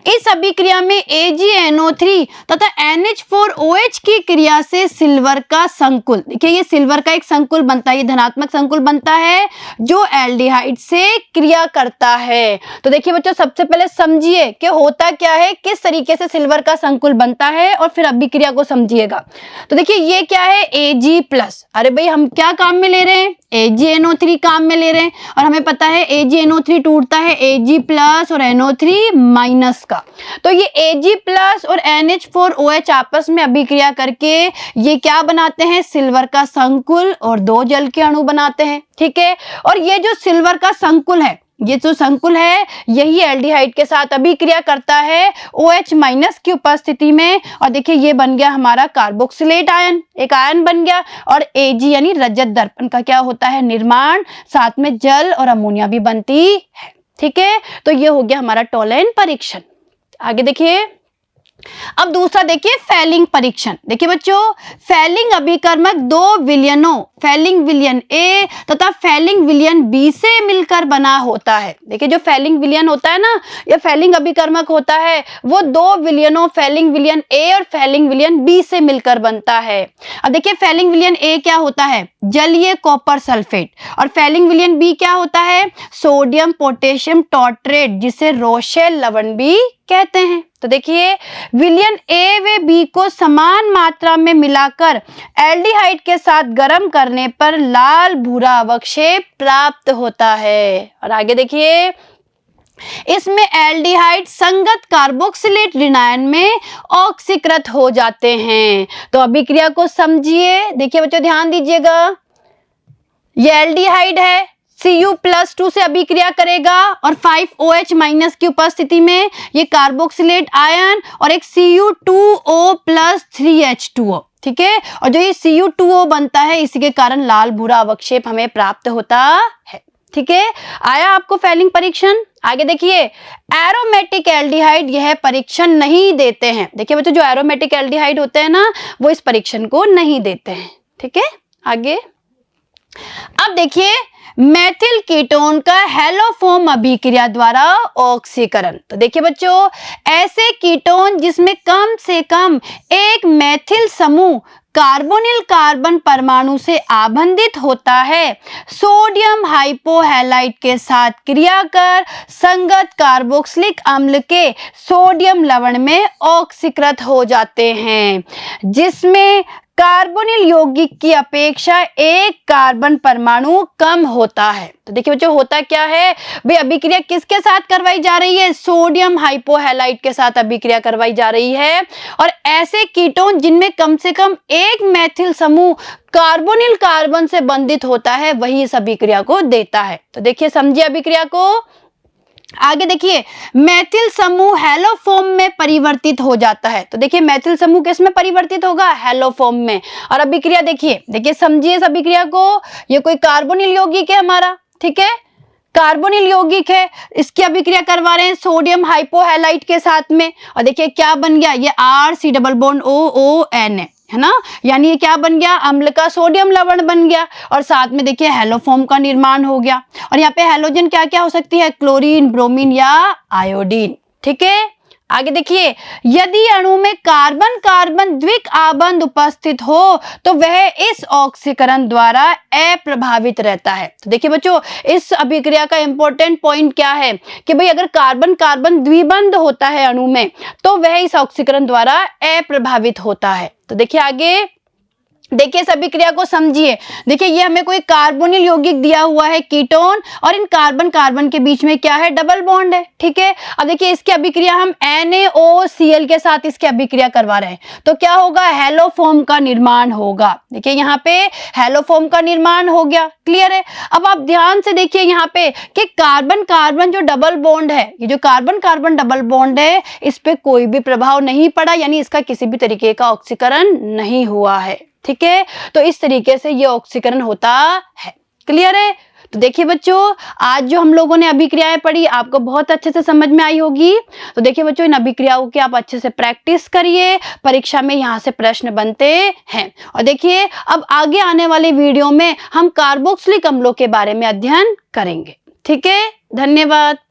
इस अभिक्रिया में AgNO3 तथा NH4OH की क्रिया से सिल्वर का संकुल, देखिए ये सिल्वर का एक संकुल बनता है, ये धनात्मक संकुल बनता है जो एल्डिहाइड से क्रिया करता है। तो देखिए बच्चों, सबसे पहले समझिए कि होता क्या है, किस तरीके से सिल्वर का संकुल बनता है और फिर अभिक्रिया को समझिएगा। तो देखिए ये क्या है, Ag+, अरे भाई हम क्या काम में ले रहे हैं, AgNO3 काम में ले रहे हैं और हमें पता है AgNO3 टूटता है Ag+ और NO3- का। तो ये Ag+ और NH4OH आपस में अभिक्रिया करके ये क्या बनाते हैं, सिल्वर का संकुल और 2 जल के अणु बनाते हैं। ठीक है, और ये जो सिल्वर का संकुल है, ये जो संकुल है यही एल्डिहाइड के साथ अभिक्रिया करता है OH- की उपस्थिति में और देखिए ये बन गया हमारा कार्बोक्सिलेट आयन, एक आयन बन गया और Ag यानी रजत दर्पण का क्या होता है, निर्माण, साथ में जल और अमोनिया भी बनती है। ठीक है, तो ये हो गया हमारा टोलेन परीक्षण। आगे देखिए, अब दूसरा देखिए फेलिंग परीक्षण। देखिए बच्चों, फेलिंग अभिकर्मक 2 विलयनों फेलिंग विलयन A तथा फेलिंग विलयन B से मिलकर बना होता है। देखिए जो फेलिंग विलयन होता है ना, या फेलिंग अभिकर्मक होता है, वो 2 विलयनों फेलिंग विलयन A और फेलिंग विलयन B से मिलकर बनता है। अब देखिए फेलिंग विलयन A क्या होता है, जलीय कॉपर सल्फेट, और फेलिंग विलयन B क्या होता है, सोडियम पोटेशियम टॉर्ट्रेट, जिसे रोशेल लवण भी कहते हैं। तो देखिए विलयन A व B को समान मात्रा में मिलाकर एल्डिहाइड के साथ गर्म करने पर लाल भूरा अवक्षेप प्राप्त होता है। और आगे देखिए, इसमें एल्डिहाइड संगत कार्बोक्सिलेट ऋणायन में ऑक्सीकृत हो जाते हैं। तो अभिक्रिया को समझिए, देखिए बच्चों ध्यान दीजिएगा, ये एल्डिहाइड है, Cu+2 से अभिक्रिया करेगा और 5OH- की उपस्थिति में ये कार्बोक्सिलेट आयन और एक Cu2O+ 3H2O। ठीक है, और जो ये Cu2O बनता है इसी के कारण लाल भूरा अवक्षेप हमें प्राप्त होता है। ठीक है, आया आपको फेलिंग परीक्षण। आगे देखिए, एरोमेटिक एल्डिहाइड यह परीक्षण नहीं देते हैं। देखिए बच्चों, जो एरोमेटिक एल्डिहाइड होते हैं ना, वो इस परीक्षण को नहीं देते हैं। ठीक है, आगे अब देखिए मेथिल कीटोन का हैलोफॉर्म अभिक्रिया द्वारा ऑक्सीकरण। तो देखिए बच्चों, ऐसे कीटोन जिसमें कम से कम एक मेथिल समूह कार्बोनिल कार्बन परमाणु से आबंधित होता है, सोडियम हाइपोहैलाइड के साथ क्रिया कर संगत कार्बोक्सिलिक अम्ल के सोडियम लवण में ऑक्सीकृत हो जाते हैं, जिसमें कार्बोनिल यौगिक की अपेक्षा एक कार्बन परमाणु कम होता है। तो देखिए बच्चों, होता क्या है भाई, अभिक्रिया किसके साथ करवाई जा रही है? सोडियम हाइपोहैलाइड के साथ अभिक्रिया करवाई जा रही है, और ऐसे कीटोन जिनमें कम से कम एक मेथिल समूह कार्बोनिल कार्बन से बंधित होता है, वही इस अभिक्रिया को देता है। तो देखिए, समझिए अभिक्रिया को। आगे देखिए, मेथिल समूह हैलोफॉर्म में परिवर्तित हो जाता है। तो देखिए मेथिल समूह किस में परिवर्तित होगा? हैलोफॉर्म में। और अभिक्रिया देखिए समझिए इस अभिक्रिया को। ये कोई कार्बोनिल यौगिक है हमारा, ठीक है, कार्बोनिल यौगिक है, इसकी अभिक्रिया करवा रहे हैं सोडियम हाइपोहैलाइड के साथ में। और देखिए क्या बन गया, ये RC≡OON है ना, यानी ये क्या बन गया? अम्ल का सोडियम लवण बन गया, और साथ में देखिए हैलोफॉर्म का निर्माण हो गया। और यहाँ पे हैलोजन क्या क्या हो सकती है? क्लोरीन, ब्रोमीन या आयोडीन, ठीक है। आगे देखिए, यदि अणु में कार्बन कार्बन द्विक आबंध उपस्थित हो तो वह इस ऑक्सीकरण द्वारा अप्रभावित रहता है। तो देखिए बच्चों, इस अभिक्रिया का इंपॉर्टेंट पॉइंट क्या है कि भाई अगर कार्बन कार्बन द्विबंध होता है अणु में, तो वह इस ऑक्सीकरण द्वारा अप्रभावित होता है। तो देखिए आगे, देखिए इस अभिक्रिया को समझिए। देखिए ये हमें कोई कार्बोनिल यौगिक दिया हुआ है कीटोन, और इन कार्बन कार्बन के बीच में क्या है? डबल बॉन्ड है, ठीक है। अब देखिए इसकी अभिक्रिया हम NaOCl के साथ इसकी अभिक्रिया करवा रहे हैं, तो क्या होगा? हैलोफॉर्म का निर्माण होगा। देखिए यहाँ पे हैलोफॉर्म का निर्माण हो गया, क्लियर है। अब आप ध्यान से देखिए यहाँ पे कि कार्बन कार्बन जो डबल बॉन्ड है, ये जो कार्बन कार्बन डबल बॉन्ड है, इस पे कोई भी प्रभाव नहीं पड़ा, यानी इसका किसी भी तरीके का ऑक्सीकरण नहीं हुआ है, ठीक है। तो इस तरीके से ये ऑक्सीकरण होता है, क्लियर है। तो देखिए बच्चों, आज जो हम लोगों ने अभिक्रियाएं पढ़ी आपको बहुत अच्छे से समझ में आई होगी। तो देखिए बच्चों, इन अभिक्रियाओं की आप अच्छे से प्रैक्टिस करिए, परीक्षा में यहाँ से प्रश्न बनते हैं। और देखिए अब आगे आने वाले वीडियो में हम कार्बोक्सिलिक अम्लों के बारे में अध्ययन करेंगे, ठीक है। धन्यवाद।